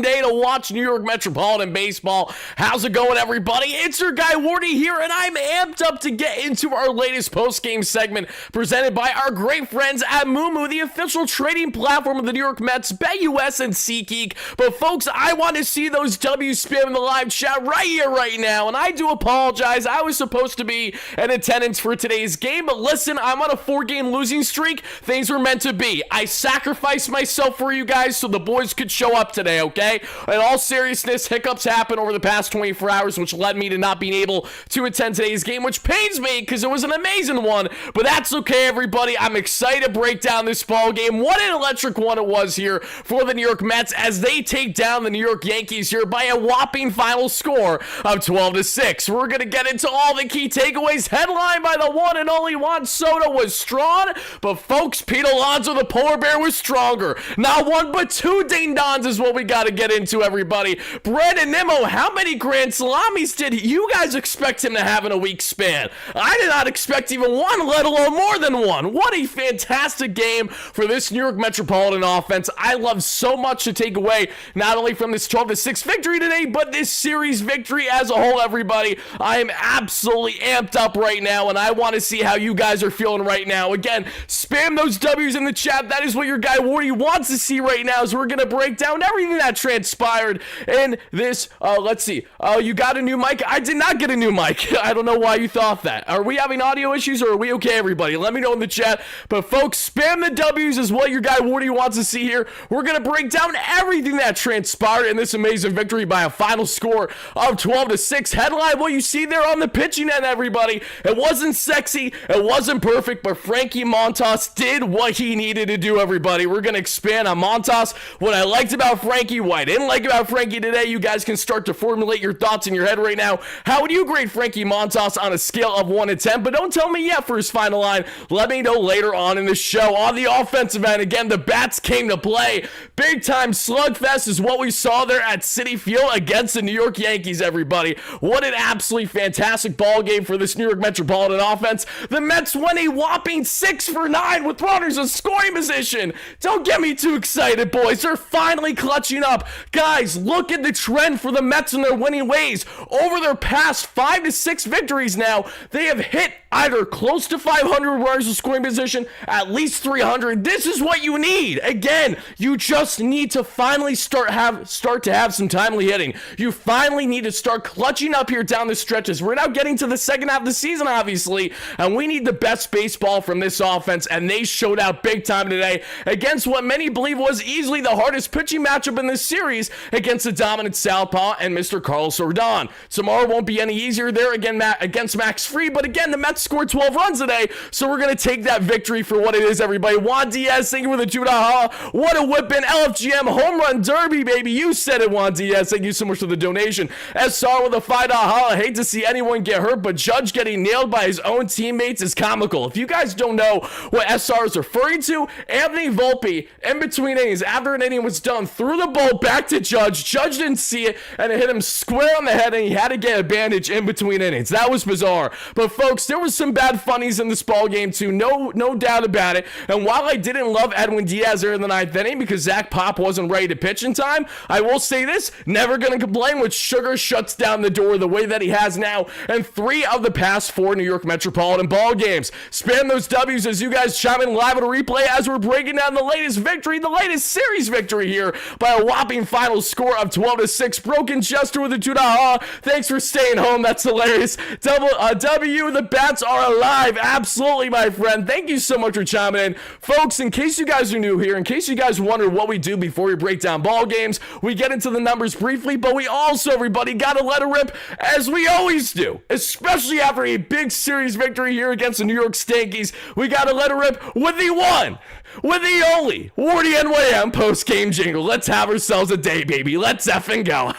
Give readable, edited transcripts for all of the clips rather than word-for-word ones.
day to watch New York Metropolitan baseball. How's it going, everybody? It's your guy Wardy here, and I'm amped up to get into our latest post-game segment presented by our great friends at Mumu, the official trading platform of the New York Mets, BetUS, and SeatGeek. But folks, I want to see those W's spam in the live chat right here, right now, and I do apologize. I was supposed to be in attendance for today's game, but listen, I'm on a 4-game losing streak. Things were meant to be. I sacrificed myself for you guys so the boys could show up today, okay? In all seriousness, hiccups happened over the past 24 hours, which led me to not being able to attend today's game, which pains me because it was an amazing one, but that's okay, everybody. I'm excited to break down this ball game. What an electric one it was here for the New York Mets as they take down the New York Yankees here by a whopping final score of 12-6. We're going to get into all the key takeaways. Headlined by the one and only Juan Soto was strong, but folks, Pete Alonso, the polar bear, was stronger. Not one, but two ding-dongs is what we got to get into, everybody. Brandon Nimmo, how many grand salamis did you guys expect him to have in a week span? I did not expect even one, let alone more than one. What a fantastic game for this New York Metropolitan offense. I love so much to take away, not only from this 12-6 victory today, but this series victory as a whole, everybody. I am absolutely amped up right now, and I want to see how you guys are feeling right now. Again, spam those W's in the chat. That is what your guy Wardy wants to see right now, as we're going to break down everything that transpired in this. Let's see. You got a new mic? I did not get a new mic. I don't know why you thought that. Are we having audio issues, or are we okay, everybody? Let me know in the chat. But folks, spam the W's is what your guy Wardy wants to see here. We're going to break down everything that transpired in this amazing victory by a final score of 12-6. Headline, what you see there on the pitching end, everybody. It wasn't sexy. It wasn't perfect, but Frankie Montas did what he needed to do, everybody. We're going to expand on Montas, what I liked about Frankie, what I didn't like about Frankie today. You guys can start to formulate your thoughts in your head right now. How would you grade Frankie Montas on a scale of 1 to 10? But don't tell me yet for his final line. Let me know later on in the show. On the offensive end, again, the bats came to play. Big time slugfest is what we saw there at Citi Field against the New York Yankees, everybody. What an absolutely fantastic ball game for this New York Metropolitan offense. The Mets won a whopping 6 for 9 with runners in scoring position. Don't get me too excited, boys. They're finally clutching up. Guys, look at the trend for the Mets and their winning ways. Over their past 5 to 6 victories now, they have hit either close to 500 runners in scoring position, at least 300. This is what you need. Again, you just need to finally start to have some timely hitting. You finally need to start clutching up here down the stretches. We're now getting to the second half of the season, obviously, and we need the best baseball from this offense, and they showed out big time today against what many believe was easily the hardest pitching matchup in this series against the dominant southpaw and Mr. Carlos Rodon. Tomorrow won't be any easier there again against Max Fried, but again, the Mets scored 12 runs today, so we're going to take that victory for what it is, everybody. Juan Diaz, thank you for the 2-. What a whip-in. LFGM home run derby, baby. You said it, Juan Diaz. Thank you so much for the donation. SR with a 5-. I hate to see anyone get hurt, but Judge getting nailed by his own teammates is comical. If you guys don't know what SR is referring to, Anthony Volpe, in between innings, after an inning was done, threw the ball back to Judge. Judge didn't see it, and it hit him square on the head, and he had to get a bandage in between innings. That was bizarre. But folks, there was some bad funnies in this ball game too, no doubt about it. And while I didn't love Edwin Diaz there in the 9th inning because Zach Pop wasn't ready to pitch in time, I will say this, never gonna complain when Sugar shuts down the door the way that he has now in 3 of the past 4 New York Metropolitan ball games. Spam those W's as you guys chime in live on a replay as we're breaking down the latest victory, the latest series victory here by a whopping final score of 12-6. Broken Chester with a 2-. Thanks for staying home. That's hilarious. W, the bats are alive. Absolutely, my friend. Thank you so much for chiming in. Folks, in case you guys are new here, in case you guys wonder what we do before we break down ball games, we get into the numbers briefly, but we also, everybody, got to let it rip as we always do, especially after a big series victory here against the New York Yankees. We got to let it rip with the one, with the only WardyNYM post-game jingle. Let's have ourselves a day, baby. Let's effing go.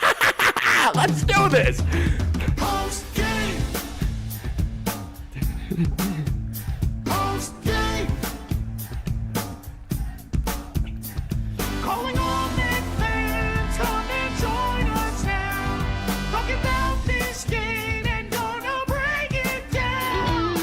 Let's do this. Post-game. Post-game. Calling all Met fans, come and join us now. Talking about this game and gonna break it down.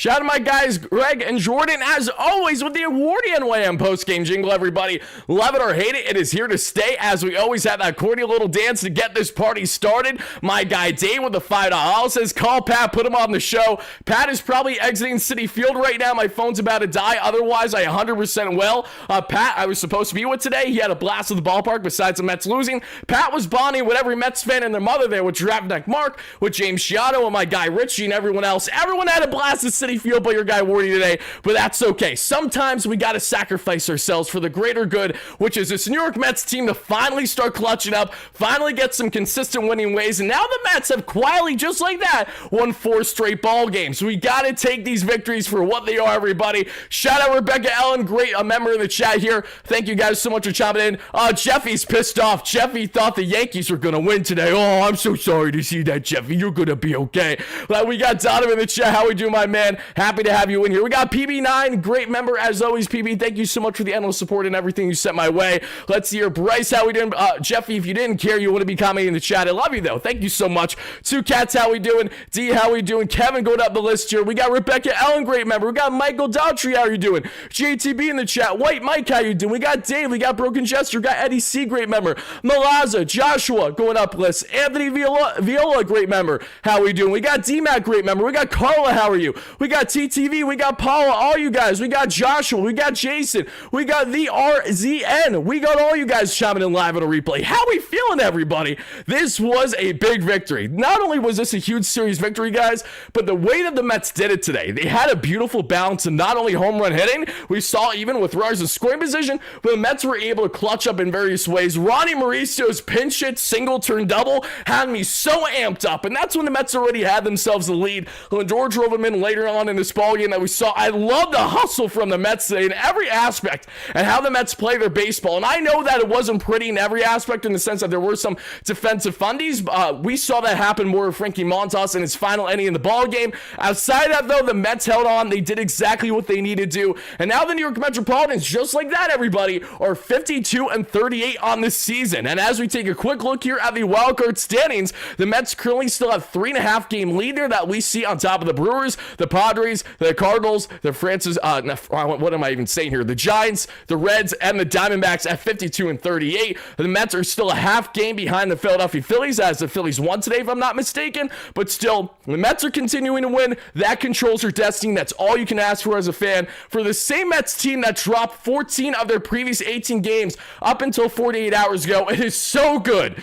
Shout out to my guys, Greg and Jordan, as always, with the WardyNYM post-game jingle, everybody. Love it or hate it, it is here to stay, as we always have that cordial little dance to get this party started. My guy Dave with the $5 says, call Pat, put him on the show. Pat is probably exiting Citi Field right now. My phone's about to die. Otherwise, I 100% will. Pat, I was supposed to be with today. He had a blast at the ballpark besides the Mets losing. Pat was bonding with every Mets fan and their mother there with Draft Neck Mark, with James Sciotto, and my guy Richie, and everyone else. Everyone had a blast at Citi Field by your guy Wardy today, but that's okay. Sometimes we got to sacrifice ourselves for the greater good, which is this New York Mets team to finally start clutching up, finally get some consistent winning ways, and now the Mets have quietly, just like that, won 4 straight ball games. We got to take these victories for what they are, everybody. Shout out Rebecca Ellen, great a member in the chat here. Thank you guys so much for chopping in. Jeffy's pissed off. Jeffy thought the Yankees were going to win today. Oh, I'm so sorry to see that, Jeffy. You're going to be okay. We got Donovan in the chat. How we doing, my man? Happy to have you in here. We got PB9, great member as always. PB, thank you so much for the endless support and everything you sent my way. Let's see here. Bryce, how we doing? Jeffy, if you didn't care, you want to be commenting in the chat. I love you though. Thank you so much. Two Cats, how we doing? D, how we doing? Kevin, going up the list here. We got Rebecca Ellen, great member. We got Michael Daughtry, how you doing? JTB in the chat. White Mike, how you doing? We got Dave, we got Broken Jester, we got Eddie C, great member. Malaza, Joshua, going up list. Anthony Viola, great member. How we doing? We got D-Mac, great member. We got Carla, how are you? We got TTV, we got Paula, all you guys. We got Joshua, we got Jason, we got the RZN. We got all you guys chiming in live on a replay. How we feeling, everybody? This was a big victory. Not only was this a huge series victory, guys, but the way that the Mets did it today, they had a beautiful balance of not only home run hitting, we saw even with runners in scoring position, but the Mets were able to clutch up in various ways. Ronnie Mauricio's pinch hit, single turn double had me so amped up, and that's when the Mets already had themselves the lead. Lindor drove him in later on in this ball game that we saw. I love the hustle from the Mets today in every aspect and how the Mets play their baseball. And I know that it wasn't pretty in every aspect in the sense that there were some defensive fundies. We saw that happen more with Frankie Montas in his final inning in the ball game. Outside of that, though, the Mets held on. They did exactly what they needed to do. And now the New York Metropolitans, just like that, everybody, are 52-38 on this season. And as we take a quick look here at the wildcard standings, the Mets currently still have 3.5 game lead there that we see on top of the Brewers, the Padres, the Cardinals, the what am I even saying here? The Giants, the Reds, and the Diamondbacks at 52-38. The Mets are still a half game behind the Philadelphia Phillies, as the Phillies won today, if I'm not mistaken. But still, the Mets are continuing to win. That controls their destiny. That's all you can ask for as a fan. For the same Mets team that dropped 14 of their previous 18 games up until 48 hours ago, it is so good,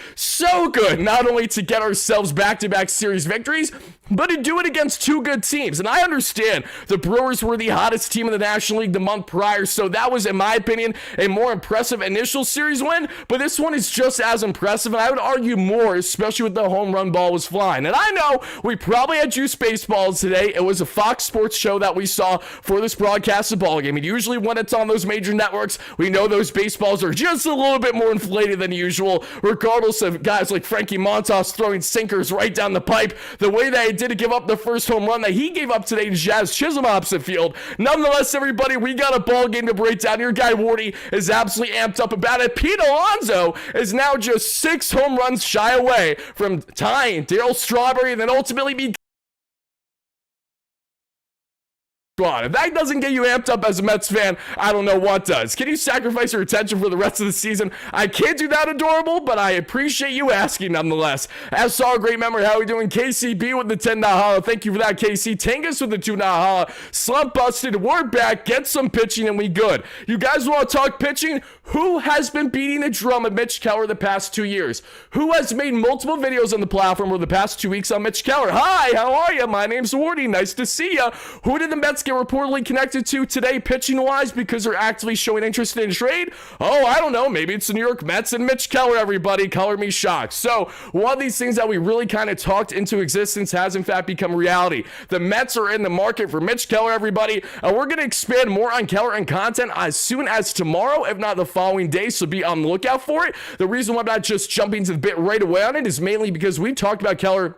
not only to get ourselves back-to-back series victories, but to do it against two good teams. And I understand the Brewers were the hottest team in the National League the month prior, so that was, in my opinion, a more impressive initial series win, but this one is just as impressive, and I would argue more, especially with the home run ball was flying. And I know we probably had juice baseballs today. It was a Fox Sports show that we saw for this broadcast of ball game. And usually when it's on those major networks, we know those baseballs are just a little bit more inflated than usual, regardless of guys like Frankie Montas throwing sinkers right down the pipe, the way that he did to give up the first home run that he gave up today to Jazz Chisholm opposite field. Nonetheless, everybody, we got a ball game to break down. Your guy Wardy is absolutely amped up about it. Pete Alonso is now just 6 home runs shy away from tying Darryl Strawberry and then ultimately be If that doesn't get you amped up as a Mets fan, I don't know what does. Can you sacrifice your attention for the rest of the season? I can't do that, adorable, but I appreciate you asking nonetheless. As saw a great member, how we doing? KCB with the $10 holla. Thank you for that, KC. Tangus with the $2 holla. Slump busted. We're back. Get some pitching and we good. You guys want to talk pitching? Who has been beating the drum of Mitch Keller the past 2 years? Who has made multiple videos on the platform over the past 2 weeks on Mitch Keller? Hi, how are you? My name's Wardy. Nice to see you. Who did the Mets get reportedly connected to today pitching wise because they're actively showing interest in trade? Oh, I don't know. Maybe it's the New York Mets and Mitch Keller, everybody. Color me shocked. So one of these things that we really kind of talked into existence has in fact become reality. The Mets are in the market for Mitch Keller, everybody. And we're going to expand more on Keller and content as soon as tomorrow, if not the following day. So be on the lookout for it. The reason why I'm not just jumping to the bit right away on it is mainly because we talked about Keller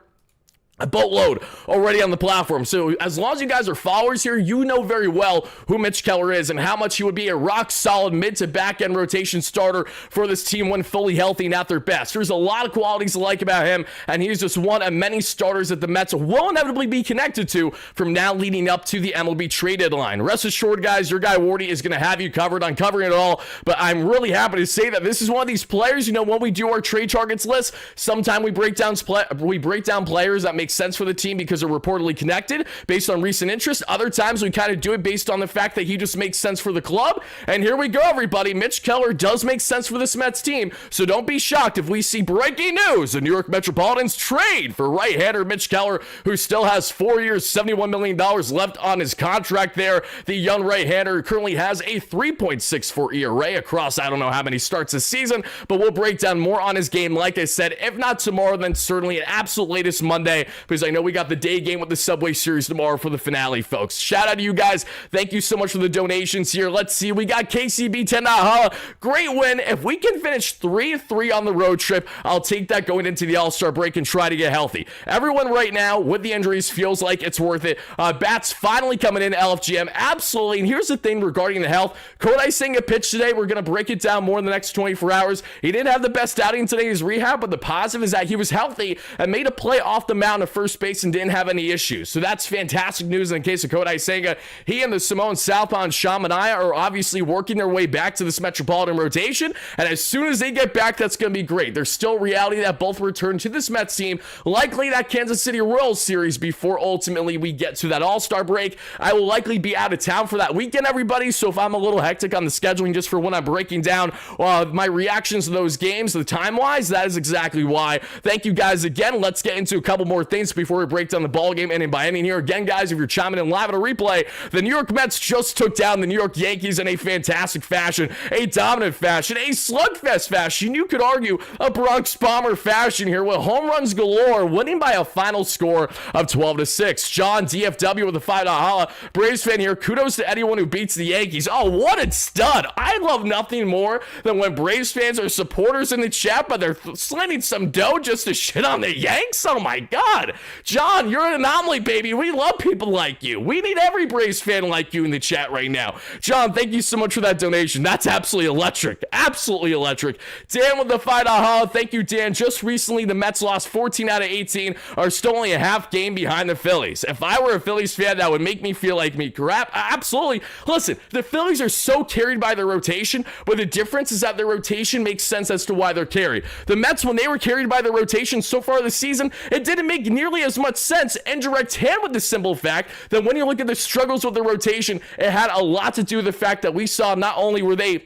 a boatload already on the platform. So as long as you guys are followers here, you know very well who Mitch Keller is and how much he would be a rock solid mid to back end rotation starter for this team when fully healthy and at their best. There's a lot of qualities to like about him, and he's just one of many starters that the Mets will inevitably be connected to from now leading up to the MLB trade deadline. Rest assured, guys, your guy Wardy is going to have you covered on covering it all, but I'm really happy to say that this is one of these players, you know, when we do our trade targets list, sometime we break down players that make sense for the team because they're reportedly connected based on recent interest. Other times we kind of do it based on the fact that he just makes sense for the club. And here we go, everybody. Mitch Keller does make sense for this Mets team, so don't be shocked if we see breaking news. The New York Metropolitans trade for right-hander Mitch Keller, who still has 4 years, $71 million left on his contract there. The young right-hander currently has a 3.64 ERA across I don't know how many starts this season, but we'll break down more on his game, like I said, if not tomorrow, then certainly at absolute latest Monday, because I know we got the day game with the Subway Series tomorrow for the finale, folks. Shout out to you guys. Thank you so much for the donations here. Let's see. We got KCB 10. Great win. If we can finish 3-3 on the road trip, I'll take that going into the All-Star break and try to get healthy. Everyone right now with the injuries feels like it's worth it. Bats finally coming in LFGM. Absolutely. And here's the thing regarding the health. Kodai Senga pitched today. We're going to break it down more in the next 24 hours. He didn't have the best outing today in his rehab, but the positive is that he was healthy and made a play off the mound at first base and didn't have any issues. So that's fantastic news in the case of Kodai Senga. He and the Simone Southpaw and Shamanaya are obviously working their way back to this Metropolitan rotation, and as soon as they get back, that's going to be great. There's still reality that both return to this Mets team, likely that Kansas City Royals series before ultimately we get to that All-Star break. I will likely be out of town for that weekend, everybody, so if I'm a little hectic on the scheduling just for when I'm breaking down my reactions to those games, the time-wise, that is exactly why. Thank you guys again. Let's get into a couple more things before we break down the ball game. And by any here again, guys, if you're chiming in live at a replay, the New York Mets just took down the New York Yankees in a fantastic fashion, a dominant fashion, a slugfest fashion. You could argue a Bronx Bomber fashion here with home runs galore, winning by a final score of 12-6. John DFW with a $5 holla. Braves fan here. Kudos to anyone who beats the Yankees. Oh, what a stud! I love nothing more than when Braves fans are supporters in the chat, but they're slinging some dough just to shit on the Yanks. Oh my God, John, you're an anomaly, baby. We love people like you. We need every Braves fan like you in the chat right now. John, thank you so much for that donation. That's absolutely electric. Absolutely electric. Dan with the $5 holla. Thank you, Dan. Just recently, the Mets lost 14 out of 18, are still only a half game behind the Phillies. If I were a Phillies fan, that would make me feel like me crap. Absolutely. Listen, the Phillies are so carried by their rotation, but the difference is that their rotation makes sense as to why they're carried. The Mets, when they were carried by their rotation so far this season, it didn't make nearly as much sense, and direct hand with the simple fact that when you look at the struggles with the rotation, it had a lot to do with the fact that we saw not only were they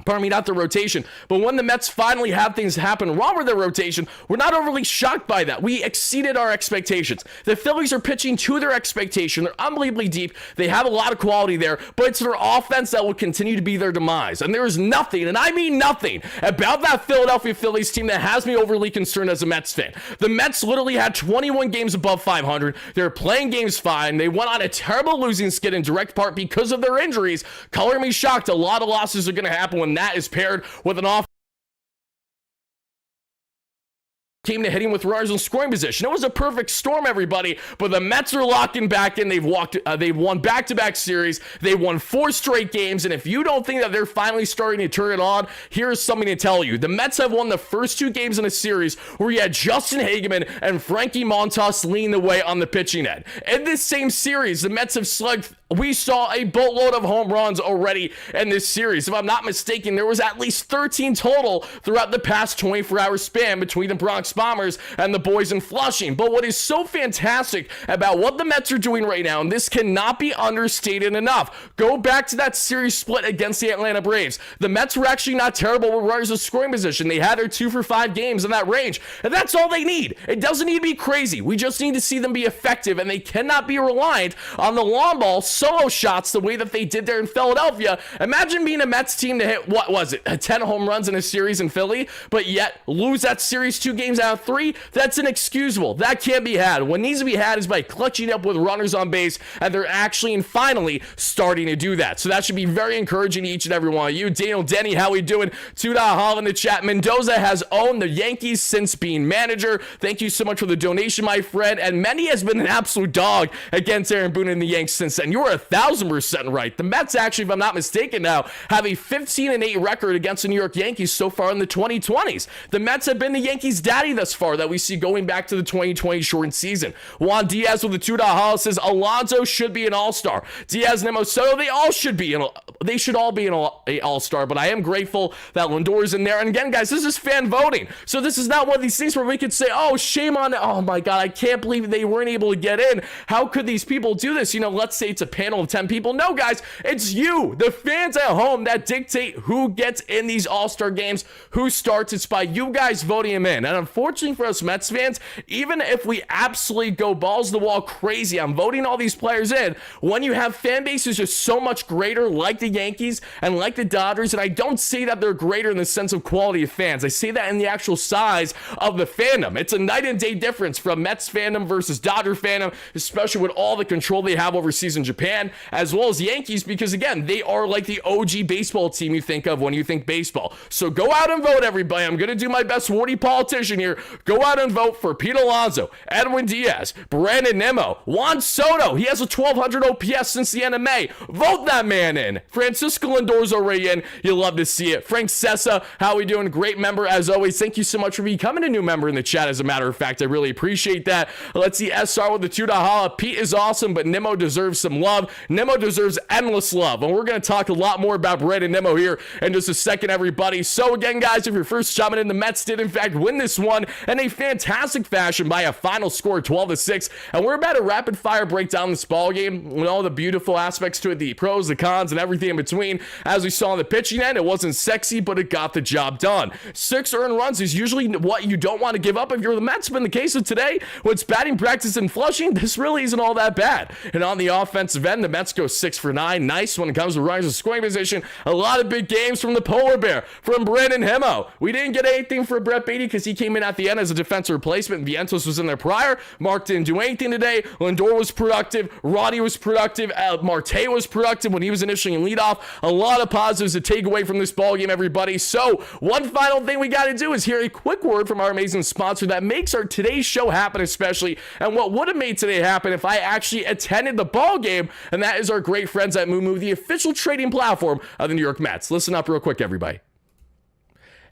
not the rotation, but when the Mets finally have things happen wrong with their rotation, we're not overly shocked by that. We exceeded our expectations. The Phillies are pitching to their expectation. They're unbelievably deep. They have a lot of quality there, but it's their offense that will continue to be their demise. And there is nothing, and I mean nothing, about that Philadelphia Phillies team that has me overly concerned as a Mets fan. The Mets literally had 21 games above 500. They're playing games fine. They went on a terrible losing skid in direct part because of their injuries. Color me shocked. A lot of losses are going to happen when that is paired with an off team to hitting with runners in scoring position. It was a perfect storm, everybody, but the Mets are locking back in. They've won back-to-back series. They won 4 straight games, and if you don't think that they're finally starting to turn it on, here's something to tell you. The Mets have won the first 2 games in a series where you had Justin Hageman and Frankie Montas leading the way on the pitching end. In this same series, the Mets have slugged. We saw a boatload of home runs already in this series. If I'm not mistaken, there was at least 13 total throughout the past 24-hour span between the Bronx Bombers and the boys in Flushing. But what is so fantastic about what the Mets are doing right now, and this cannot be understated enough, go back to that series split against the Atlanta Braves. The Mets were actually not terrible with runners in scoring position. They had their 2 for 5 games in that range, and that's all they need. It doesn't need to be crazy. We just need to see them be effective, and they cannot be reliant on the long ball solo shots the way that they did there in Philadelphia. Imagine being a Mets team to hit, what was it, 10 home runs in a series in Philly, but yet lose that series 2 games down 3, that's inexcusable. That can't be had. What needs to be had is by clutching up with runners on base, and they're actually and finally starting to do that. So that should be very encouraging to each and every one of you. Daniel Denny, how we doing? $2 Hall in the chat. Mendoza has owned the Yankees since being manager. Thank you so much for the donation, my friend. And Mendy has been an absolute dog against Aaron Boone and the Yanks since then. You are 1,000% right. The Mets actually, if I'm not mistaken now, have a 15-8 record against the New York Yankees so far in the 2020s. The Mets have been the Yankees' daddy thus far that we see going back to the 2020 shortened season. Juan Diaz with the $2 Hall says Alonso should be an all-star. Diaz, Nimmo, Soto, they should all be an all-star, but I am grateful that Lindor is in there. And again, guys, this is fan voting. So this is not one of these things where we could say, oh, shame on it. Oh my God, I can't believe they weren't able to get in. How could these people do this? Let's say it's a panel of 10 people. No, guys, it's you, the fans at home, that dictate who gets in these all-star games, who starts. It's by you guys voting them in. And unfortunately for us Mets fans, even if we absolutely go balls to the wall crazy on voting all these players in, when you have fan bases just so much greater, like the Yankees and like the Dodgers, and I don't say that they're greater in the sense of quality of fans. I say that in the actual size of the fandom. It's a night and day difference from Mets fandom versus Dodger fandom, especially with all the control they have overseas in Japan, as well as Yankees, because again, they are like the OG baseball team you think of when you think baseball. So go out and vote, everybody. I'm going to do my best Wardy politician here. Go out and vote for Pete Alonso, Edwin Diaz, Brandon Nimmo, Juan Soto. He has a 1,200 OPS since the end of May. Vote that man in. Francisco Lindor's already in. You'll love to see it. Frank Sessa, how we doing? Great member as always. Thank you so much for becoming a new member in the chat. As a matter of fact, I really appreciate that. Let's see SR with the $2 Holla. Pete is awesome, but Nimmo deserves some love. Nimmo deserves endless love. And we're going to talk a lot more about Brandon Nimmo here in just a second, everybody. So again, guys, if you're first jumping in, the Mets did in fact win this one in a fantastic fashion by a final score 12-6. And we're about to rapid fire break down this ball game with all the beautiful aspects to it, the pros, the cons, and everything in between. As we saw on the pitching end, it wasn't sexy, but it got the job done. 6 earned runs is usually what you don't want to give up if you're the Mets, but in the case of today, when it's batting practice in Flushing, this really isn't all that bad. And on the offensive end, the Mets go 6 for 9. Nice when it comes to runners in scoring position. A lot of big games from the Polar Bear, from Brandon Nimmo. We didn't get anything for Brett Beatty because he came in at the end as a defensive replacement. Vientos was in there prior. Mark didn't do anything today. Lindor was productive. Roddy was productive. Marte was productive when he was initially in leadoff. A lot of positives to take away from this ball game, everybody. So one final thing we got to do is hear a quick word from our amazing sponsor that makes our today's show happen, especially, and what would have made today happen if I actually attended the ball game, and that is our great friends at Mumu, the official trading platform of the New York Mets. Listen up real quick, everybody.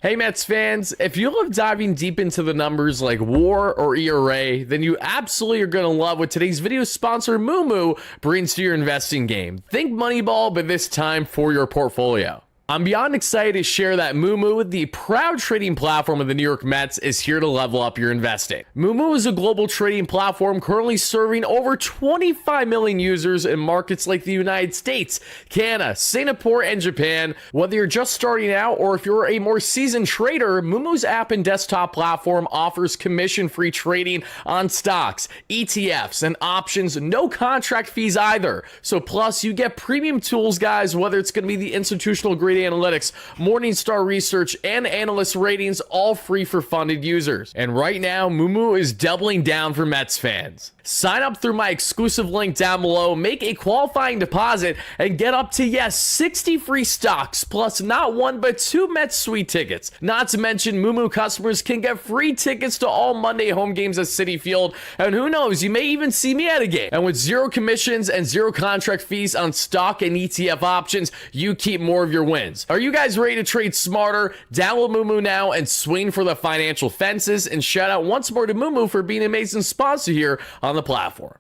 Hey Mets fans, if you love diving deep into the numbers like WAR or ERA, then you absolutely are going to love what today's video sponsor Mumu brings to your investing game. Think Moneyball, but this time for your portfolio. I'm beyond excited to share that Mumu, the proud trading platform of the New York Mets, is here to level up your investing. Mumu is a global trading platform currently serving over 25 million users in markets like the United States, Canada, Singapore, and Japan. Whether you're just starting out or if you're a more seasoned trader, Mumu's app and desktop platform offers commission-free trading on stocks, ETFs, and options, no contract fees either. So plus, you get premium tools, guys, whether it's going to be the institutional grade analytics, Morningstar research, and analyst ratings, all free for funded users. And right now, Mumu is doubling down for Mets fans. Sign up through my exclusive link down below, make a qualifying deposit, and get up to, yes, 60 free stocks, plus not 1 but 2 Mets Suite tickets. Not to mention, Mumu customers can get free tickets to all Monday home games at Citi Field, and who knows, you may even see me at a game. And with 0 commissions and 0 contract fees on stock and ETF options, you keep more of your wins. Are you guys ready to trade smarter? Download Mumu now and swing for the financial fences. And shout out once more to Mumu for being an amazing sponsor here on the platform.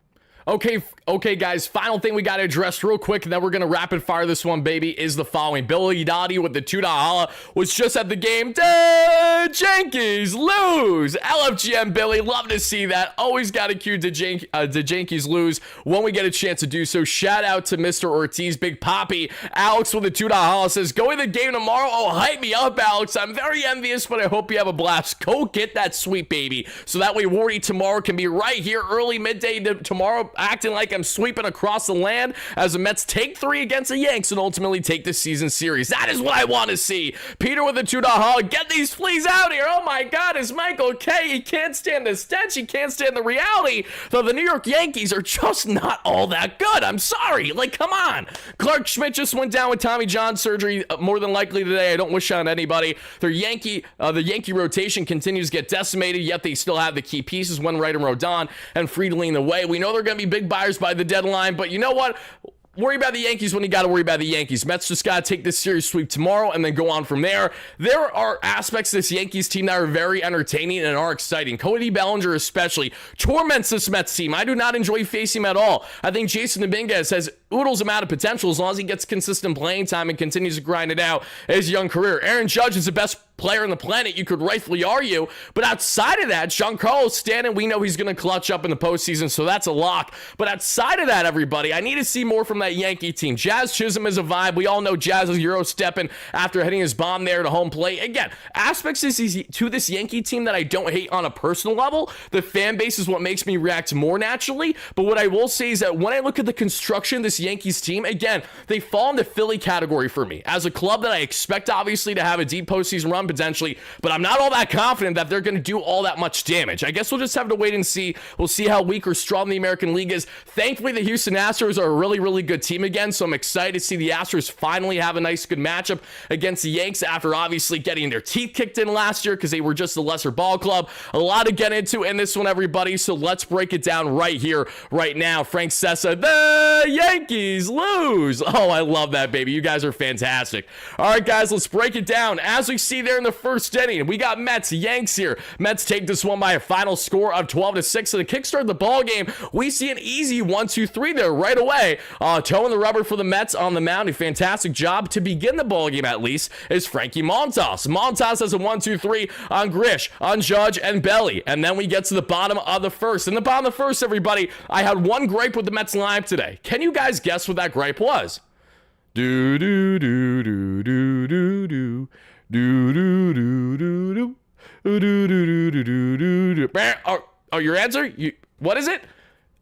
Okay, guys, final thing we got to address real quick, and then we're going to rapid fire this one, baby, is the following. Billy Dottie with the $2 holla was just at the game. Yankees lose. LFGM Billy, love to see that. Always got to cue the Yankees lose when we get a chance to do so. Shout out to Mr. Ortiz, Big Poppy. Alex with the $2 holla says, going to the game tomorrow. Oh, hype me up, Alex. I'm very envious, but I hope you have a blast. Go get that sweet baby. So that way Wardy tomorrow can be right here early midday tomorrow acting like I'm sweeping across the land as the Mets take 3 against the Yanks and ultimately take the season series. That is what I want to see. Peter with a 2 hug. Get these fleas out here. Oh my God, is Mike okay? He can't stand the stench. He can't stand the reality. Though the New York Yankees are just not all that good. I'm sorry. Like, come on. Clark Schmidt just went down with Tommy John surgery more than likely today. I don't wish on anybody. The Yankee rotation continues to get decimated, yet they still have the key pieces, one right in Rodon and Fried leading the way. We know they're going to be big buyers by the deadline, but you know what? Worry about the Yankees when you got to worry about the Yankees. Mets just got to take this series sweep tomorrow and then go on from there. There are aspects of this Yankees team that are very entertaining and are exciting. Cody Bellinger especially torments this Mets team. I do not enjoy facing him at all. I think Jason Dominguez has oodles amount of potential as long as he gets consistent playing time and continues to grind it out in his young career. Aaron Judge is the best player on the planet, you could rightfully argue, but outside of that, Giancarlo Stanton, we know he's going to clutch up in the postseason, so that's a lock. But outside of that, everybody, I need to see more from that Yankee team. Jazz Chisholm is a vibe. We all know Jazz is Euro stepping after hitting his bomb there to home plate. Again, aspects to this Yankee team that I don't hate on a personal level. The fan base is what makes me react more naturally, but what I will say is that when I look at the construction of this Yankees team, again, they fall in the Philly category for me. As a club that I expect, obviously, to have a deep postseason run potentially, but I'm not all that confident that they're going to do all that much damage. I guess we'll just have to wait and see. We'll see how weak or strong the American League is. Thankfully, the Houston Astros are a really, really good team again, so I'm excited to see the Astros finally have a nice, good matchup against the Yanks after obviously getting their teeth kicked in last year because they were just a lesser ball club. A lot to get into in this one, everybody, so let's break it down right here, right now. Frank Sessa, the Yankees lose. Oh, I love that, baby. You guys are fantastic. All right, guys, let's break it down. As we see there in the first inning, we got Mets, Yanks here. Mets take this one by a final score of 12-6. And to kickstart the ball game, we see an easy 1-2-3 there right away. Towing the rubber for the Mets on the mound. A fantastic job to begin the ball game, at least, is Frankie Montas. Montas has a 1-2-3 on Grish, on Judge, and Belly. And then we get to the bottom of the first. In the bottom of the first, everybody, I had one gripe with the Mets lineup today. Can you guys guess what that gripe was? Do do do do do do do do do do do do do do do do do. Oh, your answer? What is it?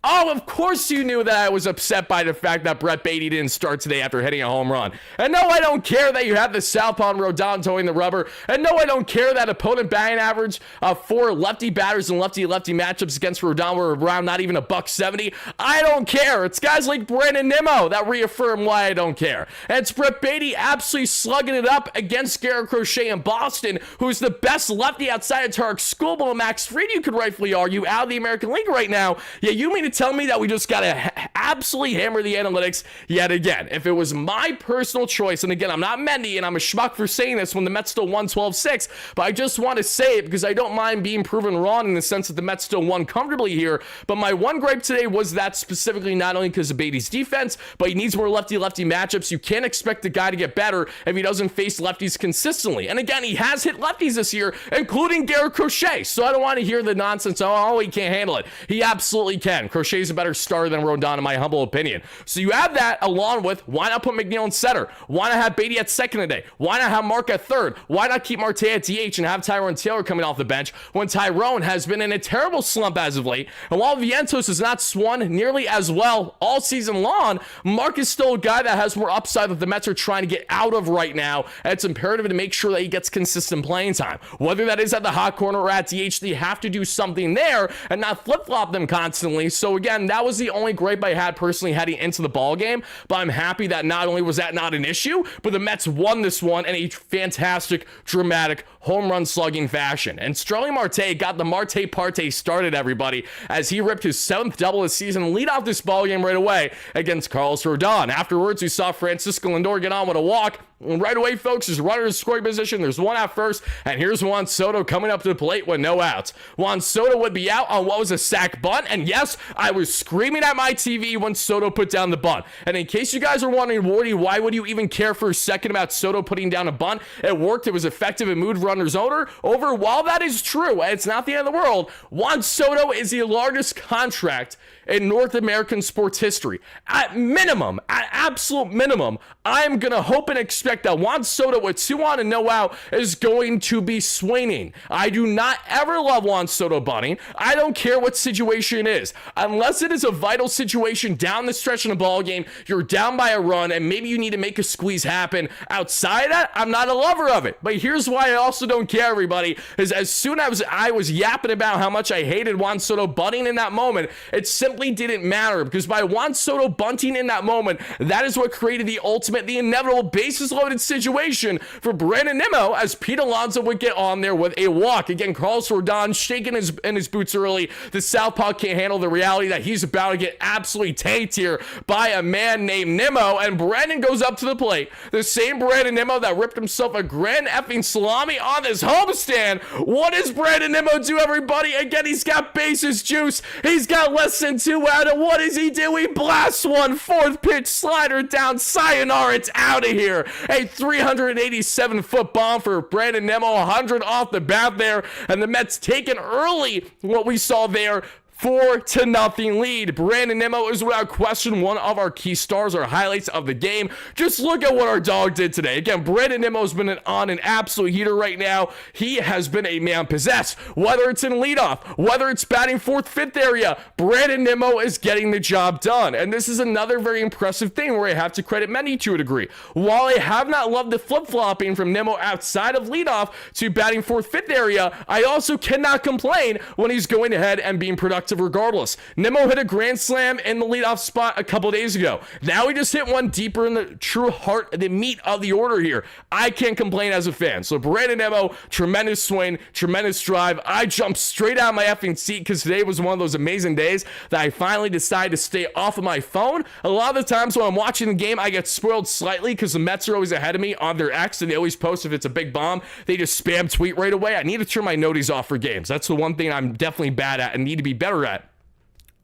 Oh, of course you knew that I was upset by the fact that Brett Beatty didn't start today after hitting a home run. And no, I don't care that you have the southpaw and Rodon towing the rubber. And no, I don't care that opponent batting average for lefty batters and lefty-lefty matchups against Rodon were around not even $170. I don't care. It's guys like Brandon Nimmo that reaffirm why I don't care. And it's Brett Beatty absolutely slugging it up against Garrett Crochet in Boston, who's the best lefty outside of Tarek Skubal and Max Fried, you could rightfully argue, out of the American League right now. Yeah, you mean to tell me that we just gotta absolutely hammer the analytics yet again? If it was my personal choice, and again, I'm not Mendy, and I'm a schmuck for saying this when the Mets still won 12-6, but I just want to say it because I don't mind being proven wrong in the sense that the Mets still won comfortably here. But my one gripe today was that specifically not only because of Beatty's defense, but he needs more lefty-lefty matchups. You can't expect the guy to get better if he doesn't face lefties consistently. And again, he has hit lefties this year, including Garrett Crochet. So I don't want to hear the nonsense, oh, he can't handle it. He absolutely can. Crochet's a better starter than Rodon, in my humble opinion. So you have that along with, why not put McNeil in center? Why not have Beatty at second today? Why not have Mark at third? Why not keep Marte at DH and have Tyrone Taylor coming off the bench when Tyrone has been in a terrible slump as of late? And while Vientos has not swung nearly as well all season long, Mark is still a guy that has more upside that the Mets are trying to get out of right now. And it's imperative to make sure that he gets consistent playing time. Whether that is at the hot corner or at DH, they have to do something there and not flip-flop them constantly. So again, that was the only gripe I had personally heading into the ball game, but I'm happy that not only was that not an issue, but the Mets won this one in a fantastic, dramatic home run slugging fashion. And Starling Marte got the Marte Parte started, everybody, as he ripped his 7th double this season and lead off this ball game right away against Carlos Rodon. Afterwards, we saw Francisco Lindor get on with a walk. And right away, folks, there's a runner in scoring position. There's one out first, and here's Juan Soto coming up to the plate with no outs. Juan Soto would be out on what was a sac bunt, and yes, I was screaming at my TV when Soto put down the bunt. And in case you guys are wondering, Wardy, why would you even care for a second about Soto putting down a bunt? It worked. It was effective. It moved runners over. While that is true, and it's not the end of the world, Juan Soto is the largest contract in North American sports history. At minimum, at absolute minimum, I'm going to hope and expect expect that Juan Soto with 2 on and no out is going to be swinging. I do not ever love Juan Soto bunting. I don't care what situation is. Unless it is a vital situation down the stretch in a ball game, you're down by a run, and maybe you need to make a squeeze happen. Outside of that, I'm not a lover of it. But here's why I also don't care, everybody, is as soon as I was yapping about how much I hated Juan Soto bunting in that moment, it simply didn't matter, because by Juan Soto bunting in that moment, that is what created the ultimate, the inevitable bases-loaded situation for Brandon Nimmo, as Pete Alonso would get on there with a walk. Again, Carlos Rodon shaking in his boots early. The southpaw can't handle the reality that he's about to get absolutely tanked here by a man named Nimmo, and Brandon goes up to the plate. The same Brandon Nimmo that ripped himself a grand effing salami on this homestand. What does Brandon Nimmo do, everybody? Again, he's got bases juice. He's got less than 2 out, and what does he do? He blasts one, 4th pitch slider down, sayonara, it's out of here. A 387-foot bomb for Brandon Nimmo, 100 off the bat there, and the Mets taking early what we saw there. 4-0 lead. Brandon Nimmo is without question one of our key stars, our highlights of the game. Just look at what our dog did today. Again, Brandon Nimmo has been on an absolute heater right now. He has been a man possessed. Whether it's in leadoff, whether it's batting 4th, 5th area, Brandon Nimmo is getting the job done. And this is another very impressive thing where I have to credit Mendy to a degree. While I have not loved the flip-flopping from Nimmo outside of leadoff to batting 4th, 5th area, I also cannot complain when he's going ahead and being productive regardless. Nimmo hit a grand slam in the leadoff spot a couple days ago. Now he just hit one deeper in the true heart, the meat of the order here. I can't complain as a fan. So Brandon Nimmo, tremendous swing, tremendous drive. I jumped straight out of my effing seat because today was one of those amazing days that I finally decided to stay off of my phone. A lot of the times when I'm watching the game, I get spoiled slightly because the Mets are always ahead of me on their X, and they always post if it's a big bomb. They just spam tweet right away. I need to turn my noties off for games. That's the one thing I'm definitely bad at and need to be better at.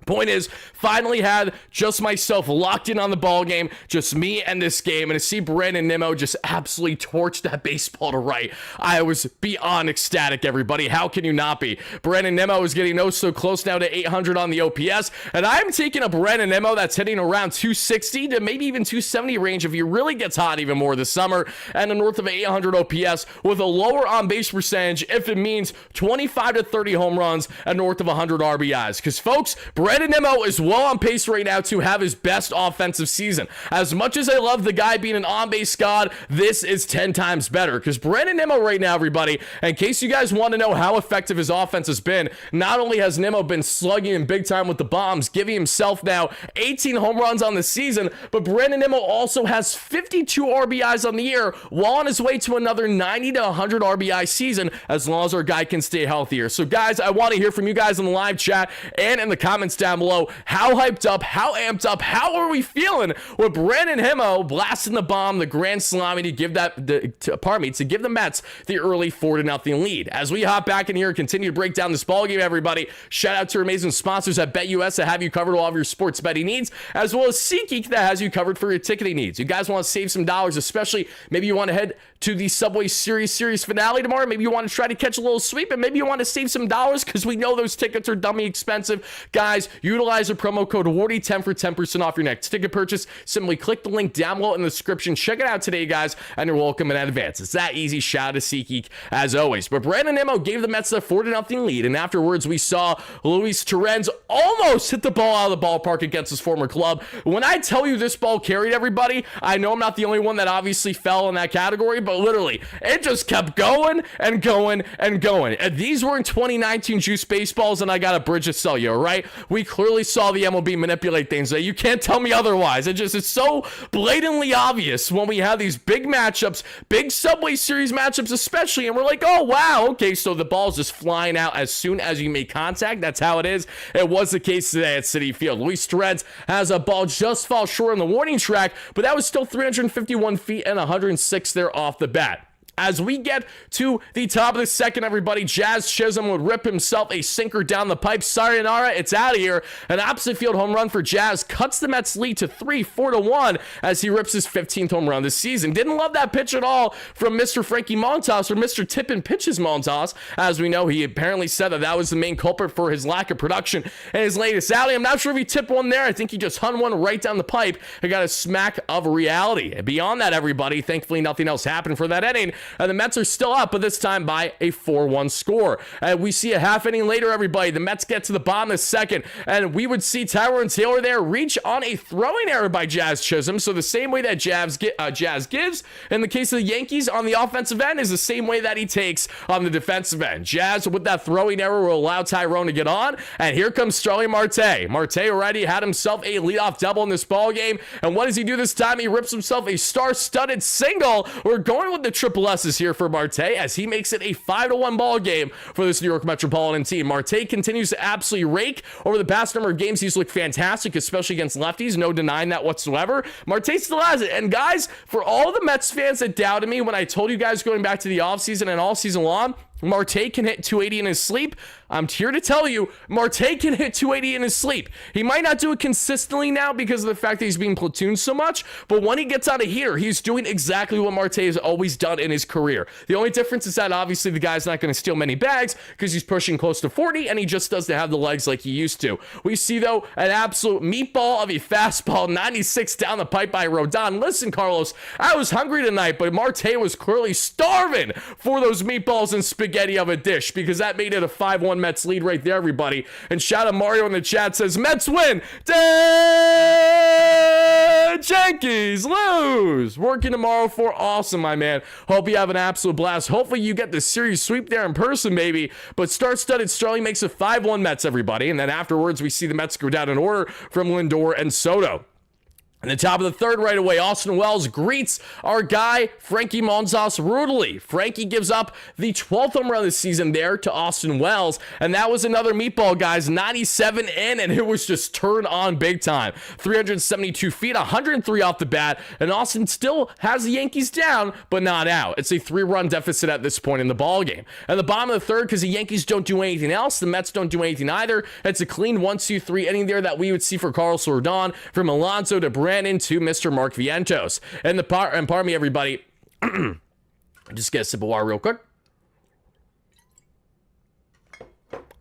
Point is, finally had just myself locked in on the ball game, just me and this game, and to see Brandon Nimmo just absolutely torch that baseball to right, I was beyond ecstatic, everybody. How can you not be? Brandon Nimmo is getting oh so close now to 800 on the OPS, and I'm taking a Brandon Nimmo that's hitting around 260 to maybe even 270 range if he really gets hot even more this summer, and a north of 800 OPS with a lower on-base percentage if it means 25 to 30 home runs and north of 100 RBIs. Because, folks, Brandon Nimmo is well on pace right now to have his best offensive season. As much as I love the guy being an on-base god, this is 10 times better. Because Brandon Nimmo right now, everybody, in case you guys want to know how effective his offense has been, not only has Nimmo been slugging in big time with the bombs, giving himself now 18 home runs on the season, but Brandon Nimmo also has 52 RBIs on the year, while on his way to another 90 to 100 RBI season, as long as our guy can stay healthier. So, guys, I want to hear from you guys in the live chat and in the comments down below. How hyped up, how amped up, how are we feeling with Brandon Nimmo blasting the bomb, the grand salami to give to give the Mets the early 4-0 lead? As we hop back in here and continue to break down this ball game, everybody, shout out to our amazing sponsors at BetUS that have you covered all of your sports betting needs, as well as SeatGeek that has you covered for your ticketing needs. You guys want to save some dollars, especially maybe you want to head to the Subway Series finale tomorrow. Maybe you want to try to catch a little sweep, and maybe you want to save some dollars because we know those tickets are dummy expensive. Guys, utilize the promo code WARDY10 for 10% off your next ticket purchase. Simply click the link down below in the description. Check it out today, guys, and you're welcome in advance. It's that easy. Shout out to SeatGeek as always. But Brandon Nimmo gave the Mets the 4-0 lead, and afterwards we saw Luis Torrens almost hit the ball out of the ballpark against his former club. When I tell you this ball carried, everybody, I know I'm not the only one that obviously fell in that category, but literally, it just kept going and going and going. And these weren't 2019 juice baseballs, and I got a bridge to sell you, all right? We clearly saw the MLB manipulate things. You can't tell me otherwise. It's so blatantly obvious when we have these big matchups, big Subway Series matchups especially, and we're like, oh, wow, okay, so the ball's just flying out as soon as you make contact. That's how it is. It was the case today at Citi Field. Luis Torrens has a ball just fall short on the warning track, but that was still 351 feet and 106 there off the bat. As we get to the top of the second, everybody, Jazz Chisholm would rip himself a sinker down the pipe. Sayonara, it's out of here. An opposite field home run for Jazz cuts the Mets lead to 3-4-1 as he rips his 15th home run this season. Didn't love that pitch at all from Mr. Frankie Montas, or Mr. Tippin Pitches Montas. As we know, he apparently said that was the main culprit for his lack of production in his latest outing. I'm not sure if he tipped one there. I think he just hung one right down the pipe and got a smack of reality. Beyond that, everybody, thankfully nothing else happened for that inning. And the Mets are still up, but this time by a 4-1 score. And we see a half inning later, everybody, the Mets get to the bottom of the second, and we would see Tyrone Taylor there reach on a throwing error by Jazz Chisholm. So the same way that Jazz gives in the case of the Yankees on the offensive end is the same way that he takes on the defensive end. Jazz with that throwing error will allow Tyrone to get on, and here comes Starling Marte. Marte already had himself a leadoff double in this ball game, and what does he do this time? He rips himself a star-studded single. We're going with the triple S's here for Marte as he makes it a 5-1 ball game for this New York Metropolitan team. Marte continues to absolutely rake. Over the past number of games, he's looked fantastic, especially against lefties. No denying that whatsoever. Marte still has it. And guys, for all the Mets fans that doubted me when I told you guys going back to the offseason and all season long, Marte can hit 280 in his sleep. I'm here to tell you, Marte can hit 280 in his sleep. He might not do it consistently now because of the fact that he's being platooned so much, but when he gets out of here, he's doing exactly what Marte has always done in his career. The only difference is that obviously the guy's not going to steal many bags because he's pushing close to 40 and he just doesn't have the legs like he used to. We see, though, an absolute meatball of a fastball, 96 down the pipe by Rodon. Listen, Carlos, I was hungry tonight, but Marte was clearly starving for those meatballs and spaghetti of a dish because that made it a 5-1 Mets lead right there, everybody. And shout out Mario in the chat says, Mets win, Yankees lose. Working tomorrow for awesome, my man. Hope you have an absolute blast. Hopefully you get the series sweep there in person, maybe. But star-studded Starling makes it 5-1 Mets, everybody. And then afterwards, we see the Mets go down in order from Lindor and Soto. In the top of the third right away, Austin Wells greets our guy, Frankie Montas, brutally. Frankie gives up the 12th home run this season there to Austin Wells, and that was another meatball, guys. 97 in, and it was just turned on big time. 372 feet, 103 off the bat, and Austin still has the Yankees down, but not out. It's a 3-run deficit at this point in the ball game. At the bottom of the third, because the Yankees don't do anything else, the Mets don't do anything either. It's a clean 1-2-3 inning there that we would see for Carlos Rodon, from Alonso to Brandon to Mr. Mark Vientos. And pardon me, everybody. Just get a sip of water real quick.